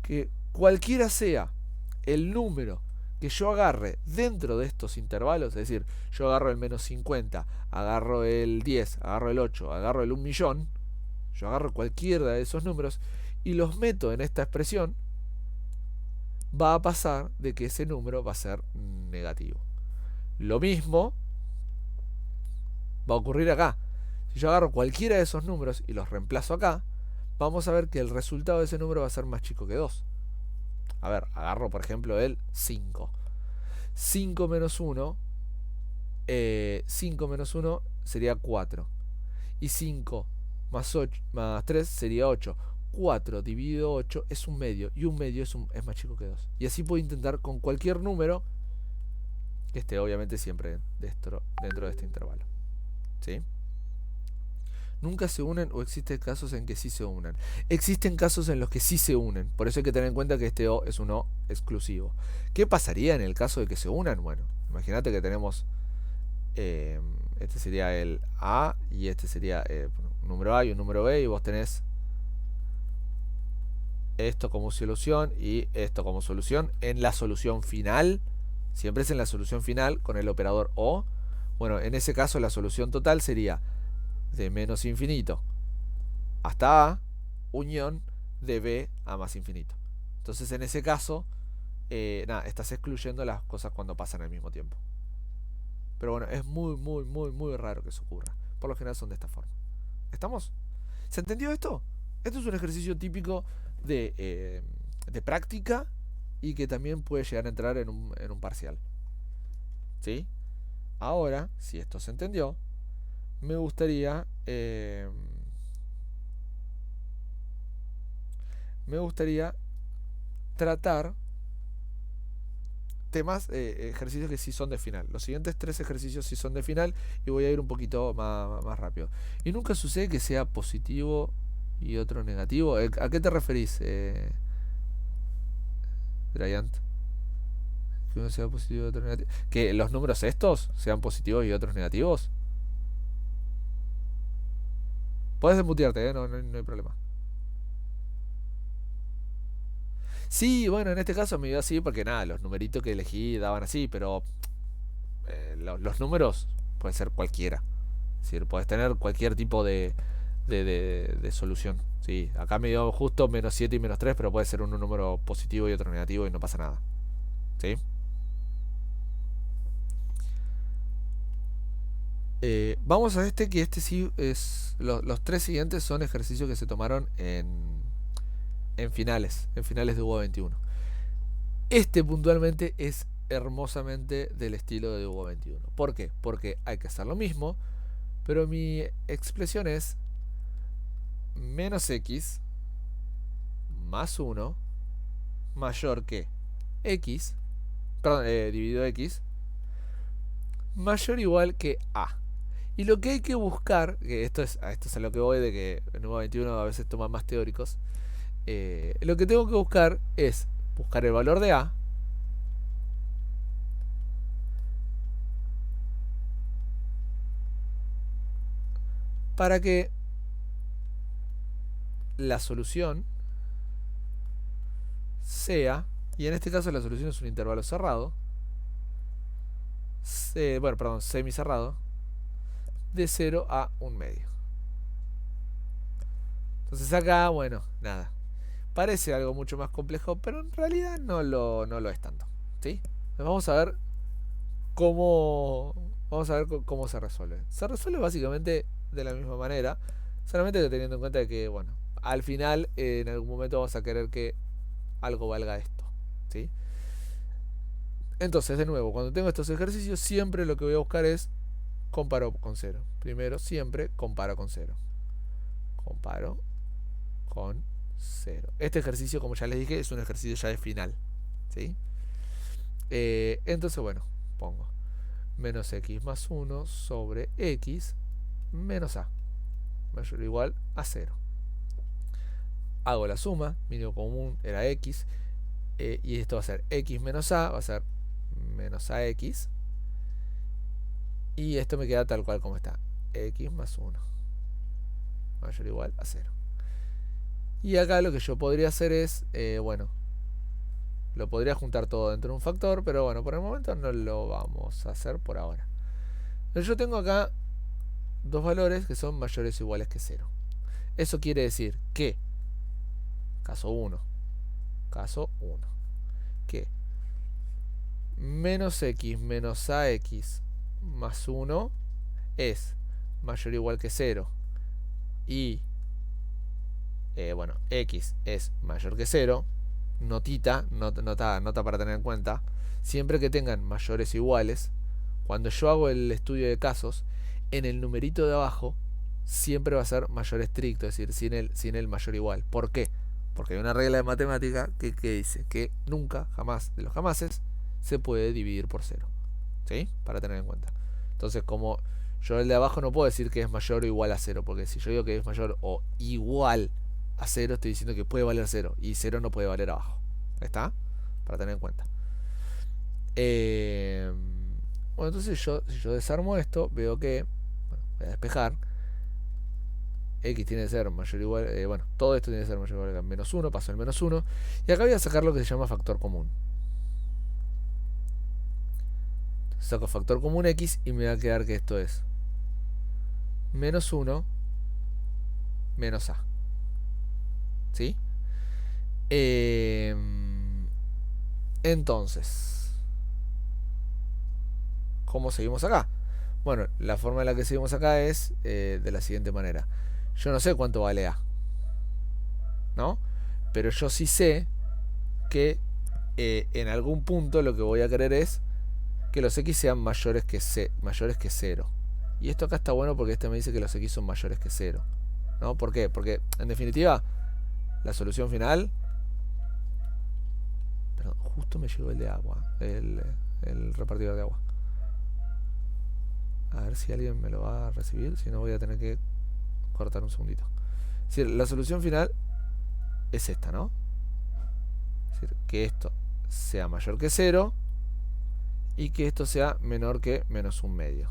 Que cualquiera sea el número que yo agarre dentro de estos intervalos, es decir, yo agarro el menos 50, agarro el 10, agarro el 8, agarro el 1.000.000, yo agarro cualquiera de esos números y los meto en esta expresión, va a pasar de que ese número va a ser negativo. Lo mismo va a ocurrir acá. Si yo agarro cualquiera de esos números y los reemplazo acá, vamos a ver que el resultado de ese número va a ser más chico que 2. A ver, agarro por ejemplo el 5. 5 menos 1, 5 menos 1 sería 4. Y 5 más 3 sería 8. 4 dividido 8 es un medio. Y un medio es más chico que 2. Y así puedo intentar con cualquier número que esté obviamente siempre dentro de este intervalo. ¿Sí? Nunca se unen o existen casos en que sí se unen. Existen casos en los que sí se unen. Por eso hay que tener en cuenta que este O es un O exclusivo. ¿Qué pasaría en el caso de que se unan? Bueno, imagínate que tenemos... este sería el A y este sería un número A y un número B. Y vos tenés esto como solución y esto como solución. En la solución final, siempre es en la solución final con el operador O. Bueno, en ese caso la solución total sería de menos infinito hasta A, unión de B a más infinito. Entonces en ese caso, estás excluyendo las cosas cuando pasan al mismo tiempo. Pero bueno, es muy raro que eso ocurra. Por lo general son de esta forma. ¿Estamos? ¿Se entendió esto? Esto es un ejercicio típico de práctica y que también puede llegar a entrar en un parcial. ¿Sí? Ahora, si esto se entendió, me gustaría tratar temas, ejercicios que sí son de final. Los siguientes 3 ejercicios sí son de final y voy a ir un poquito más rápido. Y nunca sucede que sea positivo y otro negativo. ¿A qué te referís, Bryant? Que uno sea positivo y otro negativo. ¿Que los números estos sean positivos y otros negativos? Puedes desmutearte, no hay problema. Sí, bueno, en este caso me dio así porque nada, los numeritos que elegí daban así, pero los números pueden ser cualquiera. Es decir, puedes tener cualquier tipo de solución. Sí, acá me dio justo menos 7 y menos 3, pero puede ser un número positivo y otro negativo y no pasa nada. ¿Sí? Vamos a que este sí es... Los 3 siguientes son ejercicios que se tomaron en finales de Hugo 21. Este puntualmente es hermosamente del estilo de Hugo 21. ¿Por qué? Porque hay que hacer lo mismo, pero mi expresión es menos x más 1 mayor que x, perdón, dividido x, mayor o igual que a. Y lo que hay que buscar, que esto es a lo que voy de que en Hugo 21 a veces toman más teóricos, lo que tengo que buscar es buscar el valor de a para que la solución sea, y en este caso la solución es un intervalo cerrado, semicerrado, de 0 a 1 medio. Entonces acá, bueno, nada. Parece algo mucho más complejo, pero en realidad no lo es tanto. ¿Sí? Entonces vamos a ver cómo se resuelve. Se resuelve básicamente de la misma manera, solamente que teniendo en cuenta de que, bueno, al final en algún momento vamos a querer que algo valga esto. ¿Sí? Entonces, de nuevo, cuando tengo estos ejercicios, siempre lo que voy a buscar es comparo con 0. Primero, siempre comparo con 0. Comparo con 0. Este ejercicio, como ya les dije, es un ejercicio ya de final. ¿Sí? Entonces, bueno, pongo menos x más 1 sobre x menos a, mayor o igual a 0. Hago la suma, mínimo común era x, y esto va a ser x menos a, va a ser menos ax, y esto me queda tal cual como está, x más 1 mayor o igual a 0. Y acá lo que yo podría hacer es, bueno, lo podría juntar todo dentro de un factor, pero bueno, por el momento no lo vamos a hacer por ahora. Entonces yo tengo acá dos valores que son mayores o iguales que 0. Eso quiere decir que, caso 1, que menos x menos ax más 1 es mayor o igual que 0 y bueno, x es mayor que 0, nota para tener en cuenta, siempre que tengan mayores o iguales, cuando yo hago el estudio de casos, en el numerito de abajo siempre va a ser mayor estricto, es decir, sin el mayor igual. ¿Por qué? Porque hay una regla de matemática que dice que nunca, jamás de los jamases, se puede dividir por 0. ¿Sí? Para tener en cuenta. Entonces, como yo el de abajo no puedo decir que es mayor o igual a 0, porque si yo digo que es mayor o igual a 0, estoy diciendo que puede valer 0, y 0 no puede valer abajo. ¿Ahí está? Para tener en cuenta. Bueno, entonces si yo desarmo esto, veo que, bueno, voy a despejar, x tiene que ser mayor o igual, bueno, todo esto tiene que ser mayor o igual a menos 1, paso el menos 1, y acá voy a sacar lo que se llama factor común. Saco factor común x y me va a quedar que esto es menos 1 menos a. ¿Sí? Entonces, ¿cómo seguimos acá? Bueno, la forma en la que seguimos acá es de la siguiente manera. Yo no sé cuánto vale a, ¿no? Pero yo sí sé que en algún punto lo que voy a querer es que los x sean mayores que 0. Y esto acá está bueno porque este me dice que los x son mayores que 0. ¿No? ¿Por qué? Porque en definitiva la solución final... Perdón, justo me llegó el de agua, el repartidor de agua. A ver si alguien me lo va a recibir, si no voy a tener que cortar un segundito. Es decir, la solución final es esta, ¿no? Es decir, que esto sea mayor que 0 y que esto sea menor que menos un medio.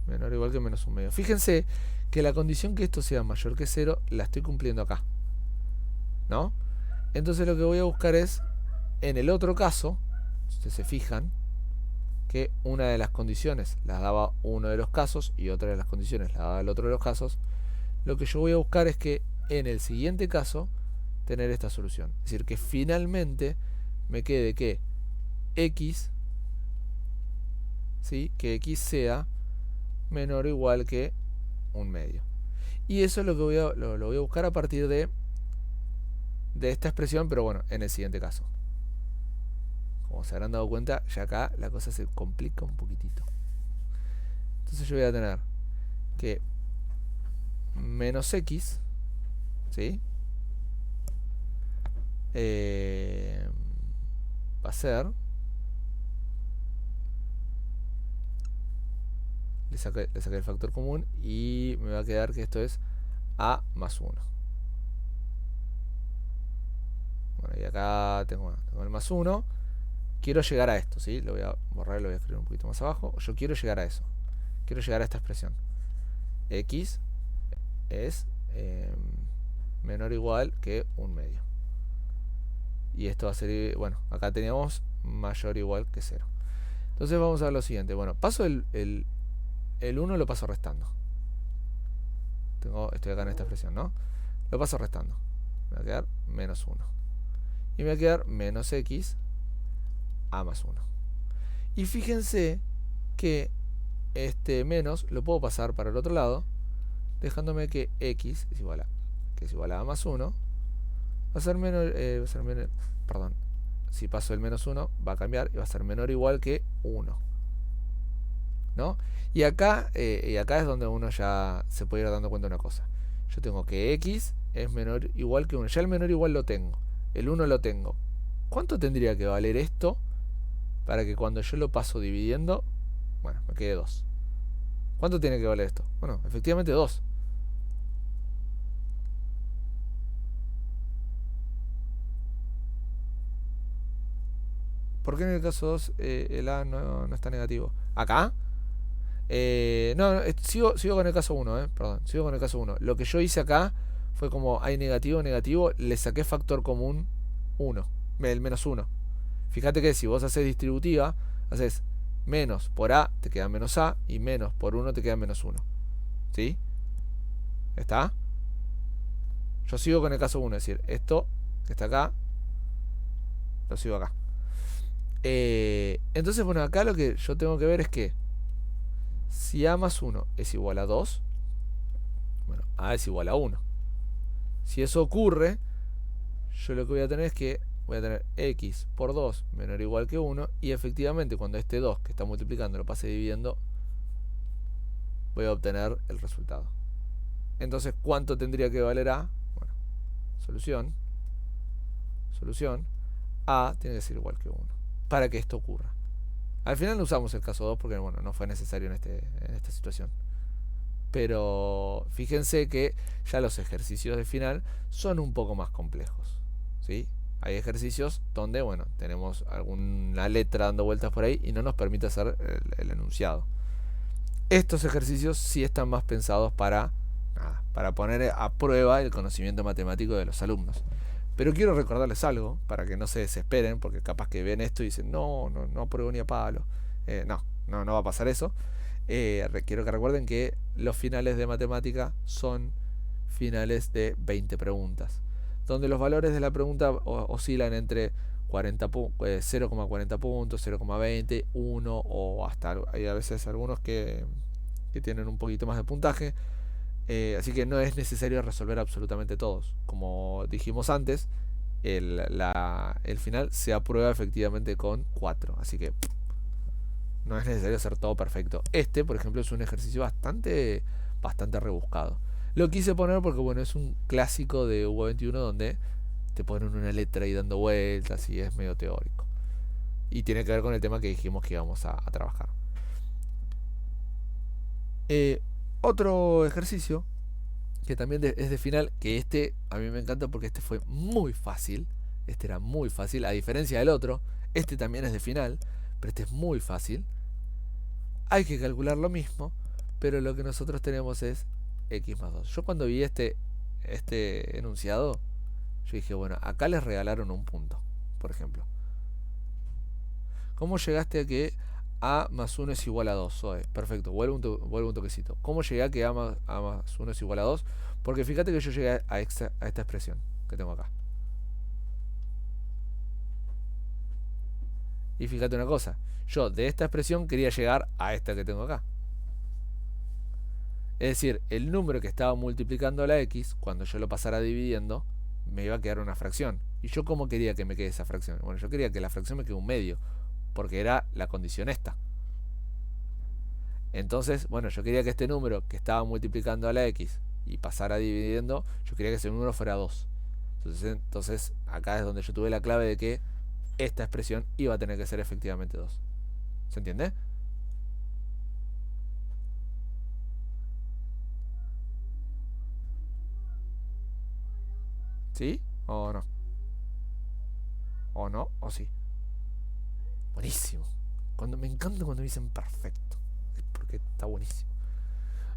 Menor o igual que menos un medio. Fíjense que la condición que esto sea mayor que 0 la estoy cumpliendo acá, ¿no? Entonces lo que voy a buscar es, en el otro caso, si ustedes se fijan, que una de las condiciones las daba uno de los casos y otra de las condiciones la daba el otro de los casos. Lo que yo voy a buscar es que en el siguiente caso tener esta solución. Es decir, que finalmente me quede que x, ¿sí? Que x sea menor o igual que un medio. Y eso es lo que lo voy a buscar a partir de esta expresión, pero bueno, en el siguiente caso. Como se habrán dado cuenta, ya acá la cosa se complica un poquitito. Entonces yo voy a tener que menos x, ¿sí? Va a ser, le saqué el factor común y me va a quedar que esto es a más 1. Bueno, y acá tengo el más 1. Quiero llegar a esto, ¿sí? Lo voy a borrar y lo voy a escribir un poquito más abajo. Yo quiero llegar a eso. Quiero llegar a esta expresión. X es menor o igual que un medio. Y esto va a ser, bueno, acá teníamos mayor o igual que 0. Entonces vamos a ver lo siguiente. Bueno, paso el el 1 lo paso restando. Estoy acá en esta expresión, ¿no? Lo paso restando. Me va a quedar menos 1. Y me va a quedar menos x a más 1. Y fíjense que este menos lo puedo pasar para el otro lado, dejándome que x es igual a más 1. Va a ser menor, perdón, si paso el menos 1 va a cambiar y va a ser menor o igual que 1, ¿no? Y acá es donde uno ya se puede ir dando cuenta de una cosa. Yo tengo que x es menor o igual que 1. Ya el menor o igual lo tengo, el 1 lo tengo. ¿Cuánto tendría que valer esto para que cuando yo lo paso dividiendo, bueno, me quede 2? ¿Cuánto tiene que valer esto? Bueno, efectivamente 2. ¿Por qué en el caso 2 el A no está negativo? ¿Acá? Sigo con el caso 1, perdón, sigo con el caso 1. Lo que yo hice acá fue como hay negativo, negativo, le saqué factor común 1, el menos 1. Fíjate que si vos haces distributiva, haces menos por A, te queda menos A, y menos por 1 te queda menos 1. ¿Sí? ¿Está? Yo sigo con el caso 1, es decir, esto que está acá, lo sigo acá. Entonces, bueno, acá lo que yo tengo que ver es que si A más 1 es igual a 2, bueno, A es igual a 1. Si eso ocurre, yo lo que voy a tener es que voy a tener x por 2 menor o igual que 1, y efectivamente cuando este 2 que está multiplicando lo pase dividiendo, voy a obtener el resultado. Entonces, ¿cuánto tendría que valer A? Bueno, solución, A tiene que ser igual que 1 para que esto ocurra. Al final no usamos el caso 2 porque bueno, no fue necesario en esta situación. Pero fíjense que ya los ejercicios de final son un poco más complejos, ¿sí? Hay ejercicios donde, bueno, tenemos alguna letra dando vueltas por ahí y no nos permite hacer el enunciado. Estos ejercicios sí están más pensados para poner a prueba el conocimiento matemático de los alumnos. Pero quiero recordarles algo para que no se desesperen, porque capaz que ven esto y dicen, no apruebo ni a palo. No va a pasar eso. Quiero que recuerden que los finales de matemática son finales de 20 preguntas, donde los valores de la pregunta oscilan entre 0,40 puntos, 0,20, 1 o hasta hay a veces algunos que tienen un poquito más de puntaje. Así que no es necesario resolver absolutamente todos. Como dijimos antes, el final se aprueba efectivamente con 4. Así que no es necesario hacer todo perfecto. Este, por ejemplo, es un ejercicio bastante rebuscado. Lo quise poner porque, bueno, es un clásico de UBA21 donde te ponen una letra y dando vueltas y es medio teórico. Y tiene que ver con el tema que dijimos que íbamos a trabajar. Otro ejercicio que también es de final, que este a mí me encanta porque este fue muy fácil. Este era muy fácil, a diferencia del otro. Este también es de final, pero este es muy fácil. Hay que calcular lo mismo, pero lo que nosotros tenemos es x más 2. Yo cuando vi este enunciado, yo dije, bueno, acá les regalaron un punto, por ejemplo. ¿Cómo llegaste a que A más 1 es igual a 2? Perfecto, vuelvo un toquecito. ¿Cómo llegué a que A más 1 es igual a 2? Porque fíjate que yo llegué a esta expresión que tengo acá. Y fíjate una cosa, yo de esta expresión quería llegar a esta que tengo acá. Es decir, el número que estaba multiplicando a la x, cuando yo lo pasara dividiendo, me iba a quedar una fracción. ¿Y yo cómo quería que me quede esa fracción? Bueno, yo quería que la fracción me quede un medio, porque era la condición esta. Entonces, bueno, yo quería que este número que estaba multiplicando a la x y pasara dividiendo, yo quería que ese número fuera 2. Entonces acá es donde yo tuve la clave de que esta expresión iba a tener que ser efectivamente 2. ¿Se entiende? ¿Sí? ¿O no? ¿O no? ¿O sí? Buenísimo. Me encanta cuando me dicen perfecto. Es porque está buenísimo.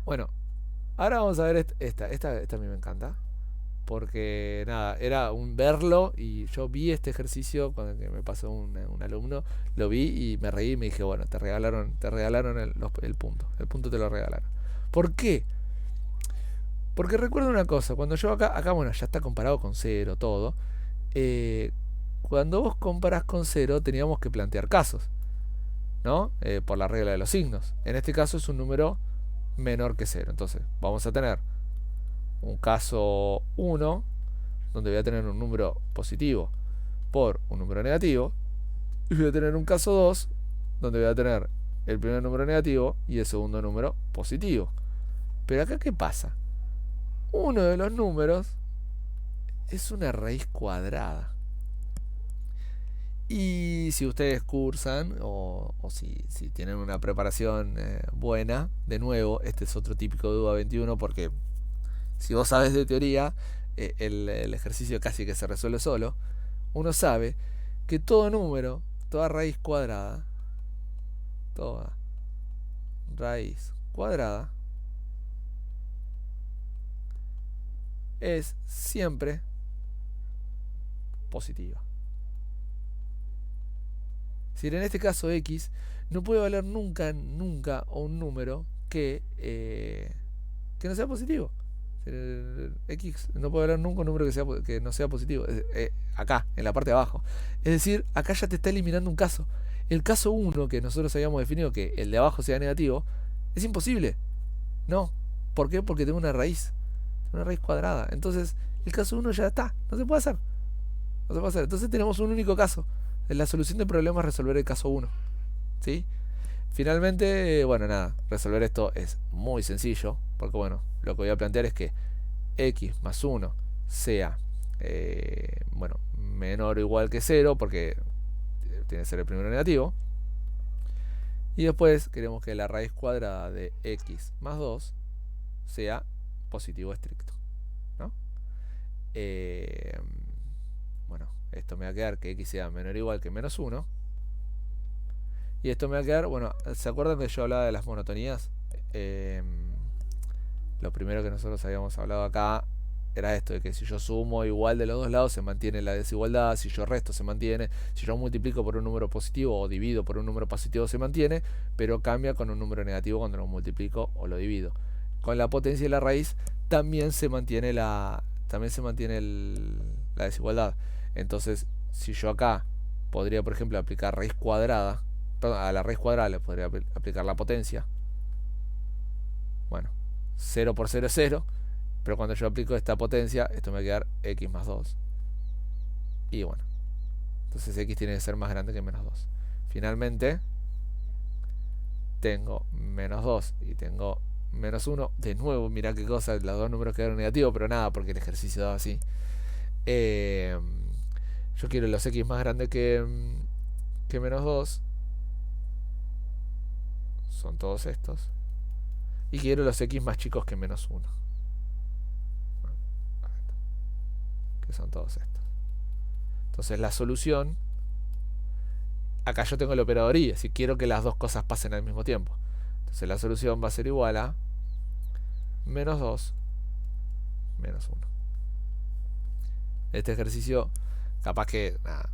Bueno, ahora vamos a ver esta. Esta a mí me encanta. porque nada, era un verlo y yo vi este ejercicio cuando que me pasó un alumno, lo vi y me reí y me dije, bueno, te regalaron el punto te lo regalaron. ¿Por qué? Porque recuerdo una cosa, cuando yo acá bueno, ya está comparado con cero, todo. eh, Cuando vos comparás con cero teníamos que plantear casos, ¿no? Por la regla de los signos. En este caso es un número menor que cero. Entonces vamos a tener un caso 1, donde voy a tener un número positivo por un número negativo. Y voy a tener un caso 2, donde voy a tener el primer número negativo y el segundo número positivo. Pero acá, ¿qué pasa? Uno de los números es una raíz cuadrada. Y si ustedes cursan o si tienen una preparación buena, de nuevo, este es otro típico de UDA 21, porque si vos sabes de teoría, el ejercicio casi que se resuelve solo. Uno sabe que todo número, toda raíz cuadrada, toda raíz cuadrada es siempre positiva. Si en este caso x no puede valer nunca un número que no sea positivo. X no puede valer nunca un número que no sea positivo. Acá, en la parte de abajo. Es decir, acá ya te está eliminando un caso. El caso 1 que nosotros habíamos definido, que el de abajo sea negativo, es imposible. No. ¿Por qué? Porque tengo una raíz cuadrada. Entonces, el caso 1 ya está. No se puede hacer. Entonces tenemos un único caso. En la solución del problema es resolver el caso 1. ¿Sí? Finalmente, bueno, nada, resolver esto es muy sencillo, porque bueno, lo que voy a plantear es que x más 1 sea, bueno, menor o igual que 0, porque tiene que ser el primero negativo. Y después queremos que la raíz cuadrada de x más 2 sea positivo estricto, ¿no? Bueno, esto me va a quedar que x sea menor o igual que menos 1. Y esto me va a quedar, bueno, ¿se acuerdan que yo hablaba de las monotonías? Lo primero que nosotros habíamos hablado acá era esto, de que si yo sumo igual de los dos lados se mantiene la desigualdad, si yo resto se mantiene, si yo multiplico por un número positivo o divido por un número positivo se mantiene, pero cambia con un número negativo cuando lo multiplico o lo divido. Con la potencia y la raíz también se mantiene la desigualdad. Entonces, si yo acá podría, por ejemplo, aplicar raíz cuadrada, a la raíz cuadrada le podría aplicar la potencia. Bueno, 0 por 0 es 0, pero cuando yo aplico esta potencia, esto me va a quedar x más 2. Y bueno, entonces x tiene que ser más grande que menos 2. Finalmente, tengo menos 2 y tengo menos 1. De nuevo, mirá qué cosa, los dos números quedaron negativos, pero nada, porque el ejercicio daba así. Yo quiero los x más grandes que menos 2. Son todos estos. Y quiero los x más chicos que menos 1. Que son todos estos. Entonces la solución, acá yo tengo el operador y, si quiero que las dos cosas pasen al mismo tiempo. Entonces la solución va a ser igual a menos 2 menos 1. Este ejercicio, capaz que a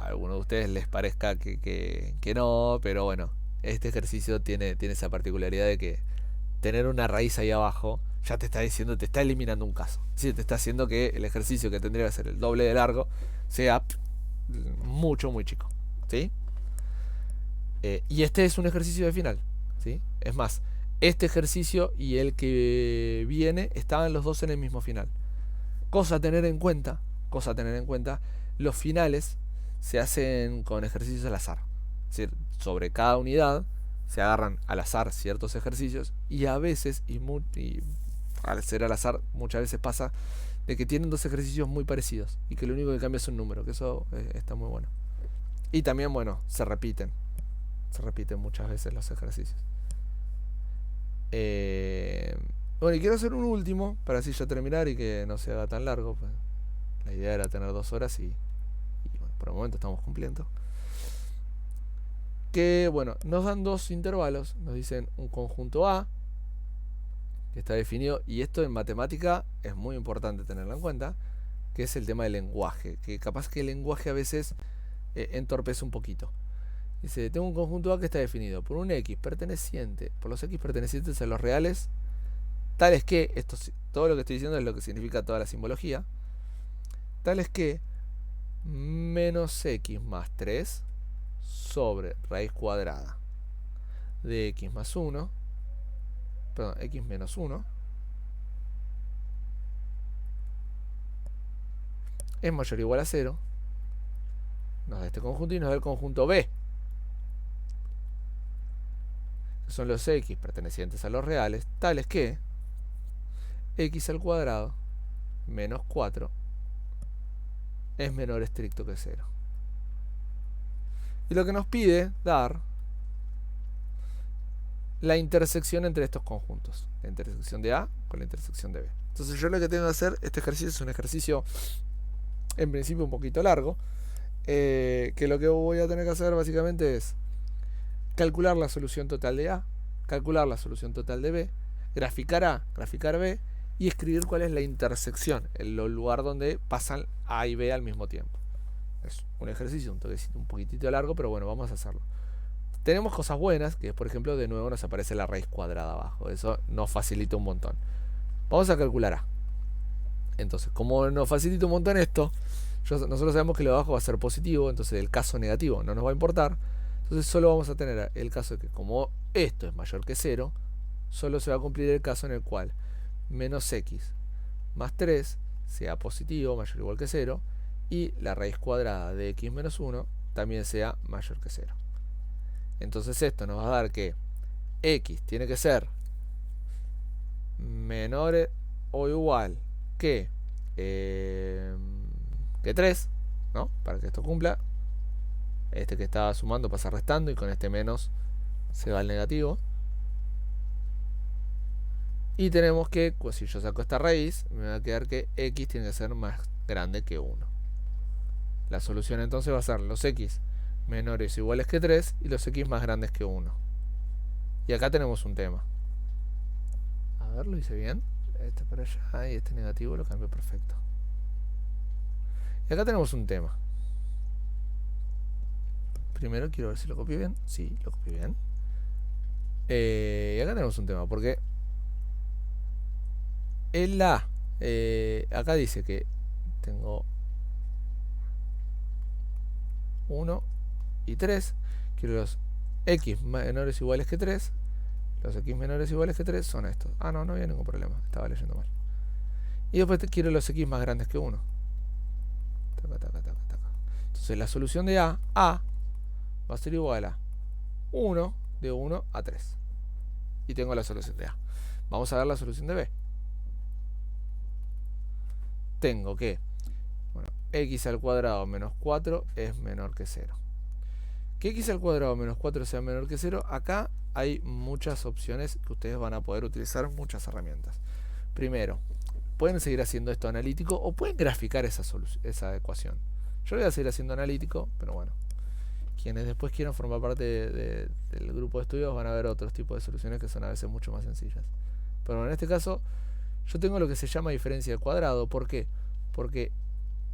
alguno de ustedes les parezca que no, pero bueno, este ejercicio tiene esa particularidad de que tener una raíz ahí abajo ya te está diciendo, te está eliminando un caso. Sí, te está haciendo que el ejercicio que tendría que ser el doble de largo sea muy chico. ¿Sí? Y este es un ejercicio de final. ¿Sí? Es más, este ejercicio y el que viene estaban los dos en el mismo final. Cosa a tener en cuenta, los finales se hacen con ejercicios al azar. Es decir, sobre cada unidad se agarran al azar ciertos ejercicios y a veces, y al ser al azar, muchas veces pasa de que tienen dos ejercicios muy parecidos y que lo único que cambia es un número, que eso está muy bueno. Y también, bueno, se repiten muchas veces los ejercicios. Bueno, y quiero hacer un último para así ya terminar y que no se haga tan largo, pues. La idea era tener 2 horas y bueno, por el momento estamos cumpliendo. Que bueno, nos dan dos intervalos, nos dicen un conjunto A que está definido, y esto en matemática es muy importante tenerlo en cuenta, que es el tema del lenguaje, que capaz que el lenguaje a veces entorpece un poquito. Dice, tengo un conjunto A que está definido por un X perteneciente, por los X pertenecientes a los reales, tales que, todo lo que estoy diciendo es lo que significa toda la simbología, tales que menos X más 3 sobre raíz cuadrada de X más 1, perdón, X menos 1, es mayor o igual a 0, nos da este conjunto y nos da el conjunto B, que son los X pertenecientes a los reales, tales que X al cuadrado menos 4 es menor estricto que 0. Y lo que nos pide dar la intersección entre estos conjuntos, la intersección de A con la intersección de B. Entonces yo lo que tengo que hacer, este ejercicio es un ejercicio en principio un poquito largo, que lo que voy a tener que hacer básicamente es calcular la solución total de A, calcular la solución total de B, graficar A, graficar B y escribir cuál es la intersección, el lugar donde pasan A y B al mismo tiempo. Es un ejercicio un poquitito largo, pero bueno, vamos a hacerlo. Tenemos cosas buenas, que por ejemplo de nuevo nos aparece la raíz cuadrada abajo, eso nos facilita un montón. Vamos a calcular A. Entonces, como nos facilita un montón esto, nosotros sabemos que lo de abajo va a ser positivo, entonces el caso negativo no nos va a importar. Entonces solo vamos a tener el caso de que como esto es mayor que 0, solo se va a cumplir el caso en el cual menos X más 3 sea positivo, mayor o igual que 0, y la raíz cuadrada de X menos 1 también sea mayor que 0. Entonces esto nos va a dar que X tiene que ser menor o igual que 3, ¿no? Para que esto cumpla. Este que estaba sumando pasa restando y con este menos se va al negativo. Y tenemos que, pues si yo saco esta raíz, me va a quedar que X tiene que ser más grande que 1. La solución entonces va a ser los X menores o iguales que 3 y los X más grandes que 1. Y acá tenemos un tema. A ver, lo hice bien. Este para allá y este negativo lo cambio perfecto. Y acá tenemos un tema. Primero quiero ver si lo copié bien. Sí, lo copié bien. Y acá tenemos un tema, porque el A, acá dice que tengo 1 y 3. Quiero los X menores o iguales que 3. Los X menores o iguales que 3 son estos. Ah, no había ningún problema. Estaba leyendo mal. Y después quiero los X más grandes que 1. Entonces la solución de A va a ser igual a 1 de 1 a 3. Y tengo la solución de A. Vamos a ver la solución de B. Tengo que X al cuadrado menos 4 es menor que 0. Que X al cuadrado menos 4 sea menor que 0, acá hay muchas opciones que ustedes van a poder utilizar, muchas herramientas. Primero, pueden seguir haciendo esto analítico o pueden graficar esa ecuación. Yo voy a seguir haciendo analítico, pero bueno, quienes después quieran formar parte del grupo de estudios van a ver otros tipos de soluciones que son a veces mucho más sencillas. Pero en este caso, yo tengo lo que se llama diferencia de cuadrado. ¿Por qué? Porque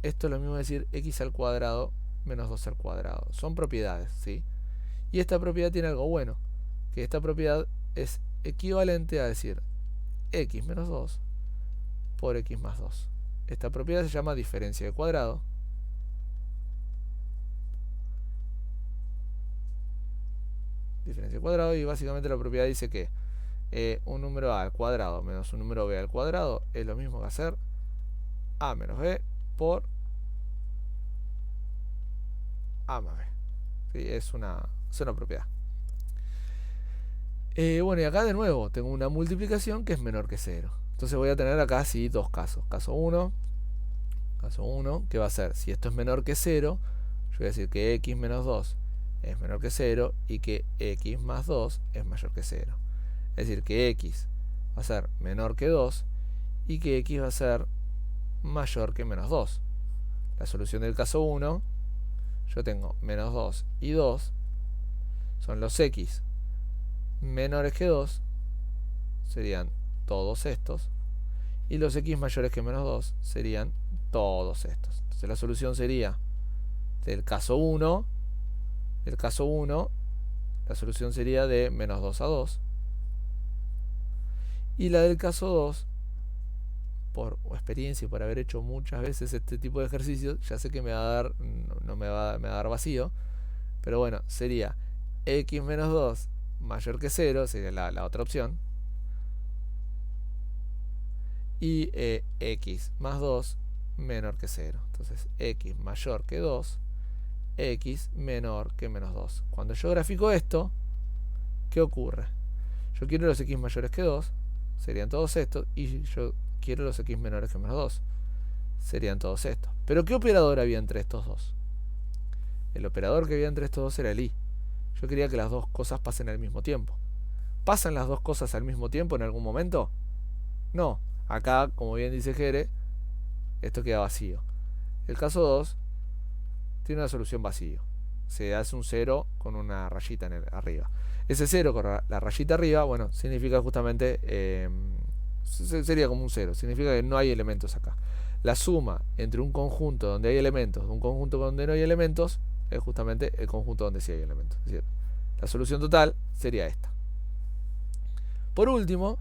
esto es lo mismo que decir X al cuadrado menos 2 al cuadrado. Son propiedades, ¿sí? Y esta propiedad tiene algo bueno, que esta propiedad es equivalente a decir X menos 2 por X más 2. Esta propiedad se llama diferencia de cuadrado. Diferencia de cuadrado, y básicamente la propiedad dice que un número A al cuadrado menos un número B al cuadrado es lo mismo que hacer A menos B por A más B. ¿Sí? Es una propiedad. Bueno, y acá de nuevo tengo una multiplicación que es menor que 0. Entonces voy a tener acá sí dos casos. Caso 1, que va a ser, si esto es menor que 0, yo voy a decir que X menos 2 es menor que 0 y que X más 2 es mayor que 0. Es decir, que X va a ser menor que 2 y que X va a ser mayor que menos 2. La solución del caso 1, yo tengo menos 2 y 2, son los X menores que 2, serían todos estos. Y los x mayores que menos 2 serían todos estos. Entonces la solución sería del caso 1, la solución sería de menos 2 a 2. Y la del caso 2, por experiencia y por haber hecho muchas veces este tipo de ejercicios, ya sé que me va a dar, no me va a dar vacío, pero bueno, sería x menos 2 mayor que 0, sería la otra opción, y x más 2 menor que 0. Entonces x mayor que 2, x menor que menos 2. Cuando yo grafico esto, ¿qué ocurre? Yo quiero los x mayores que 2, serían todos estos, y yo quiero los x menores que menos 2, serían todos estos. Pero ¿qué operador había entre estos dos? El operador que había entre estos dos era el i. Yo quería que las dos cosas pasen al mismo tiempo. ¿Pasan las dos cosas al mismo tiempo en algún momento? No. Acá, como bien dice Jere, esto queda vacío. El caso 2 tiene una solución vacío. Se hace un 0 con una rayita arriba. Ese 0 con la rayita arriba, bueno, significa justamente, sería como un 0. Significa que no hay elementos acá. La suma entre un conjunto donde hay elementos, un conjunto donde no hay elementos, es justamente el conjunto donde sí hay elementos. Es decir, la solución total sería esta. Por último,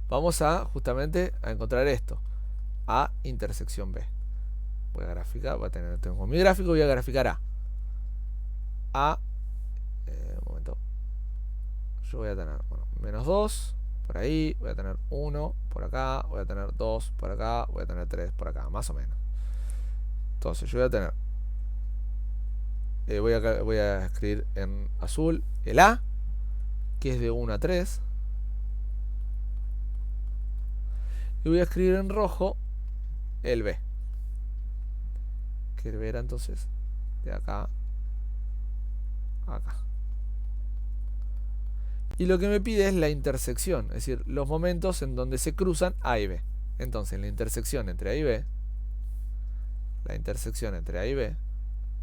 vamos a justamente a encontrar esto, A intersección B. Voy a graficar, tengo mi gráfico, voy a graficar un momento. Yo voy a tener, bueno, menos 2 por ahí, voy a tener 1 por acá, voy a tener 2 por acá, voy a tener 3 por acá, más o menos. Entonces yo voy a tener, voy a escribir en azul el A, que es de 1 a 3. Y voy a escribir en rojo el B, que el B era entonces de acá a acá. Y lo que me pide es la intersección, es decir, los momentos en donde se cruzan A y B. Entonces la intersección entre A y B,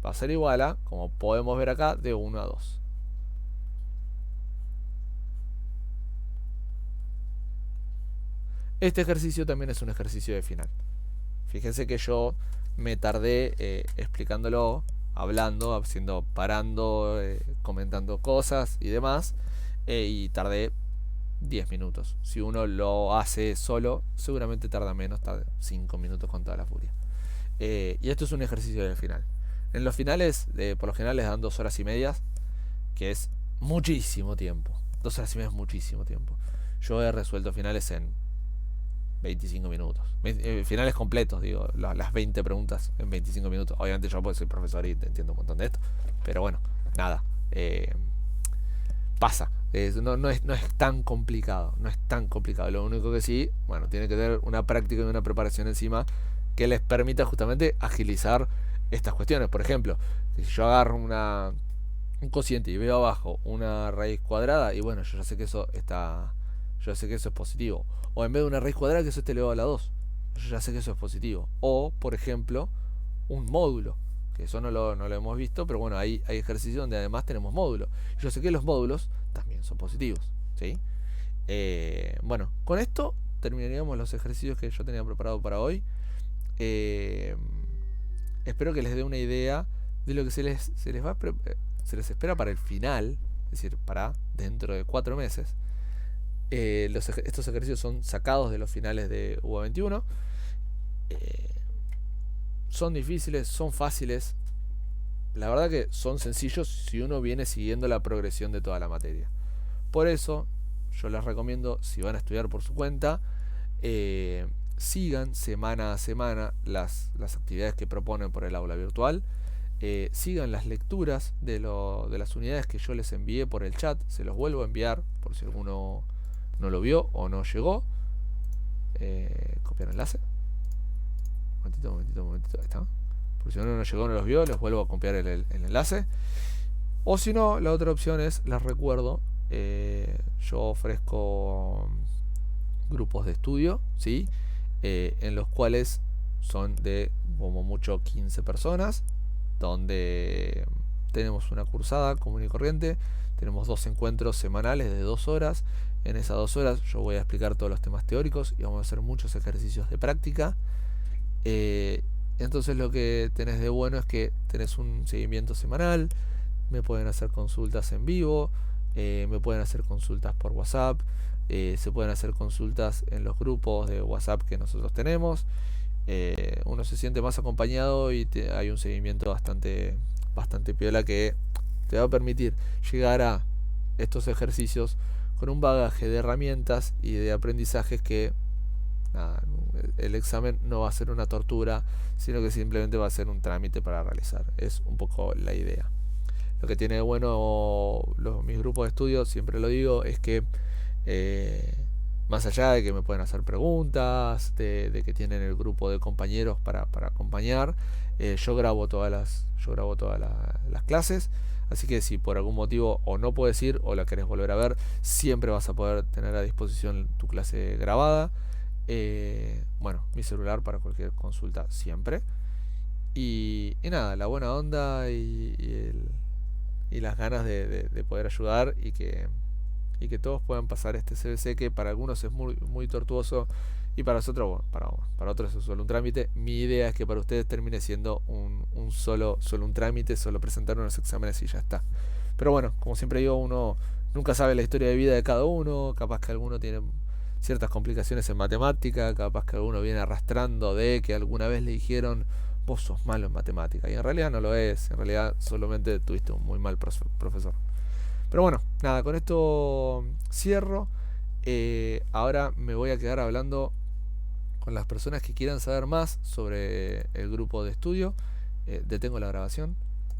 va a ser igual a, como podemos ver acá, de 1 a 2. Este ejercicio también es un ejercicio de final. Fíjense que yo me tardé explicándolo, hablando, parando, comentando cosas y demás, y tardé 10 minutos. Si uno lo hace solo, seguramente tarda menos, tarda 5 minutos con toda la furia. Y esto es un ejercicio del final. En los finales, por lo general les dan 2 horas y media, que es muchísimo tiempo. 2 horas y media es muchísimo tiempo. Yo he resuelto finales en 25 minutos. Finales completos, digo, las 20 preguntas en 25 minutos. Obviamente yo soy profesor y entiendo un montón de esto. Pero bueno, nada. Pasa. No es tan complicado. No es tan complicado. Lo único que sí, bueno, tiene que tener una práctica y una preparación encima que les permita justamente agilizar estas cuestiones. Por ejemplo, si yo agarro un cociente y veo abajo una raíz cuadrada, y bueno, yo ya sé que eso es positivo. O en vez de una raíz cuadrada, que eso esté elevado a la 2. Yo ya sé que eso es positivo. O, por ejemplo, un módulo. Que eso no lo hemos visto, pero bueno, hay ejercicios donde además tenemos módulos. Yo sé que los módulos también son positivos. ¿Sí? Bueno, con esto terminaríamos los ejercicios que yo tenía preparado para hoy. Espero que les dé una idea de lo que se les espera para el final. Es decir, para dentro de 4 meses. Estos ejercicios son sacados de los finales de UBA21. Son difíciles, son fáciles. La verdad que son sencillos si uno viene siguiendo la progresión de toda la materia. Por eso yo les recomiendo, si van a estudiar por su cuenta, sigan semana a semana las actividades que proponen por el aula virtual. Sigan las lecturas de las unidades que yo les envié por el chat. Se los vuelvo a enviar por si alguno no lo vio o no llegó. Copiar enlace. Momentito, ahí está. Por si uno no llegó, no los vio, les vuelvo a copiar el enlace. O si no, la otra opción es, les recuerdo, yo ofrezco grupos de estudio, ¿sí? En los cuales son de como mucho 15 personas, donde tenemos una cursada común y corriente, Tenemos 2 encuentros semanales de 2 horas. En esas 2 horas yo voy a explicar todos los temas teóricos y vamos a hacer muchos ejercicios de práctica. Entonces lo que tenés de bueno es que tenés un seguimiento semanal, me pueden hacer consultas en vivo, me pueden hacer consultas por WhatsApp, se pueden hacer consultas en los grupos de WhatsApp que nosotros tenemos. Uno se siente más acompañado y hay un seguimiento bastante piola que te va a permitir llegar a estos ejercicios con un bagaje de herramientas y de aprendizajes que nada, el examen no va a ser una tortura, sino que simplemente va a ser un trámite para realizar. Es un poco la idea. Lo que tiene de bueno mis grupos de estudio, siempre lo digo, es que más allá de que me pueden hacer preguntas, de que tienen el grupo de compañeros para acompañar, yo grabo todas las clases. Así que si por algún motivo o no puedes ir o la querés volver a ver, siempre vas a poder tener a disposición tu clase grabada. Bueno, mi celular para cualquier consulta siempre. Y nada, la buena onda y las ganas de poder ayudar y que todos puedan pasar este CBC, que para algunos es muy tortuoso y para nosotros, bueno, para otros es solo un trámite. Mi idea es que para ustedes termine siendo solo un trámite, solo presentar unos exámenes y ya está. Pero bueno, como siempre digo, uno nunca sabe la historia de vida de cada uno. Capaz que alguno tiene ciertas complicaciones en matemática, capaz que alguno viene arrastrando de que alguna vez le dijeron vos sos malo en matemática, y en realidad no lo es, en realidad solamente tuviste un muy mal profesor. Pero bueno, nada, con esto cierro. Ahora me voy a quedar hablando con las personas que quieran saber más sobre el grupo de estudio. Detengo la grabación.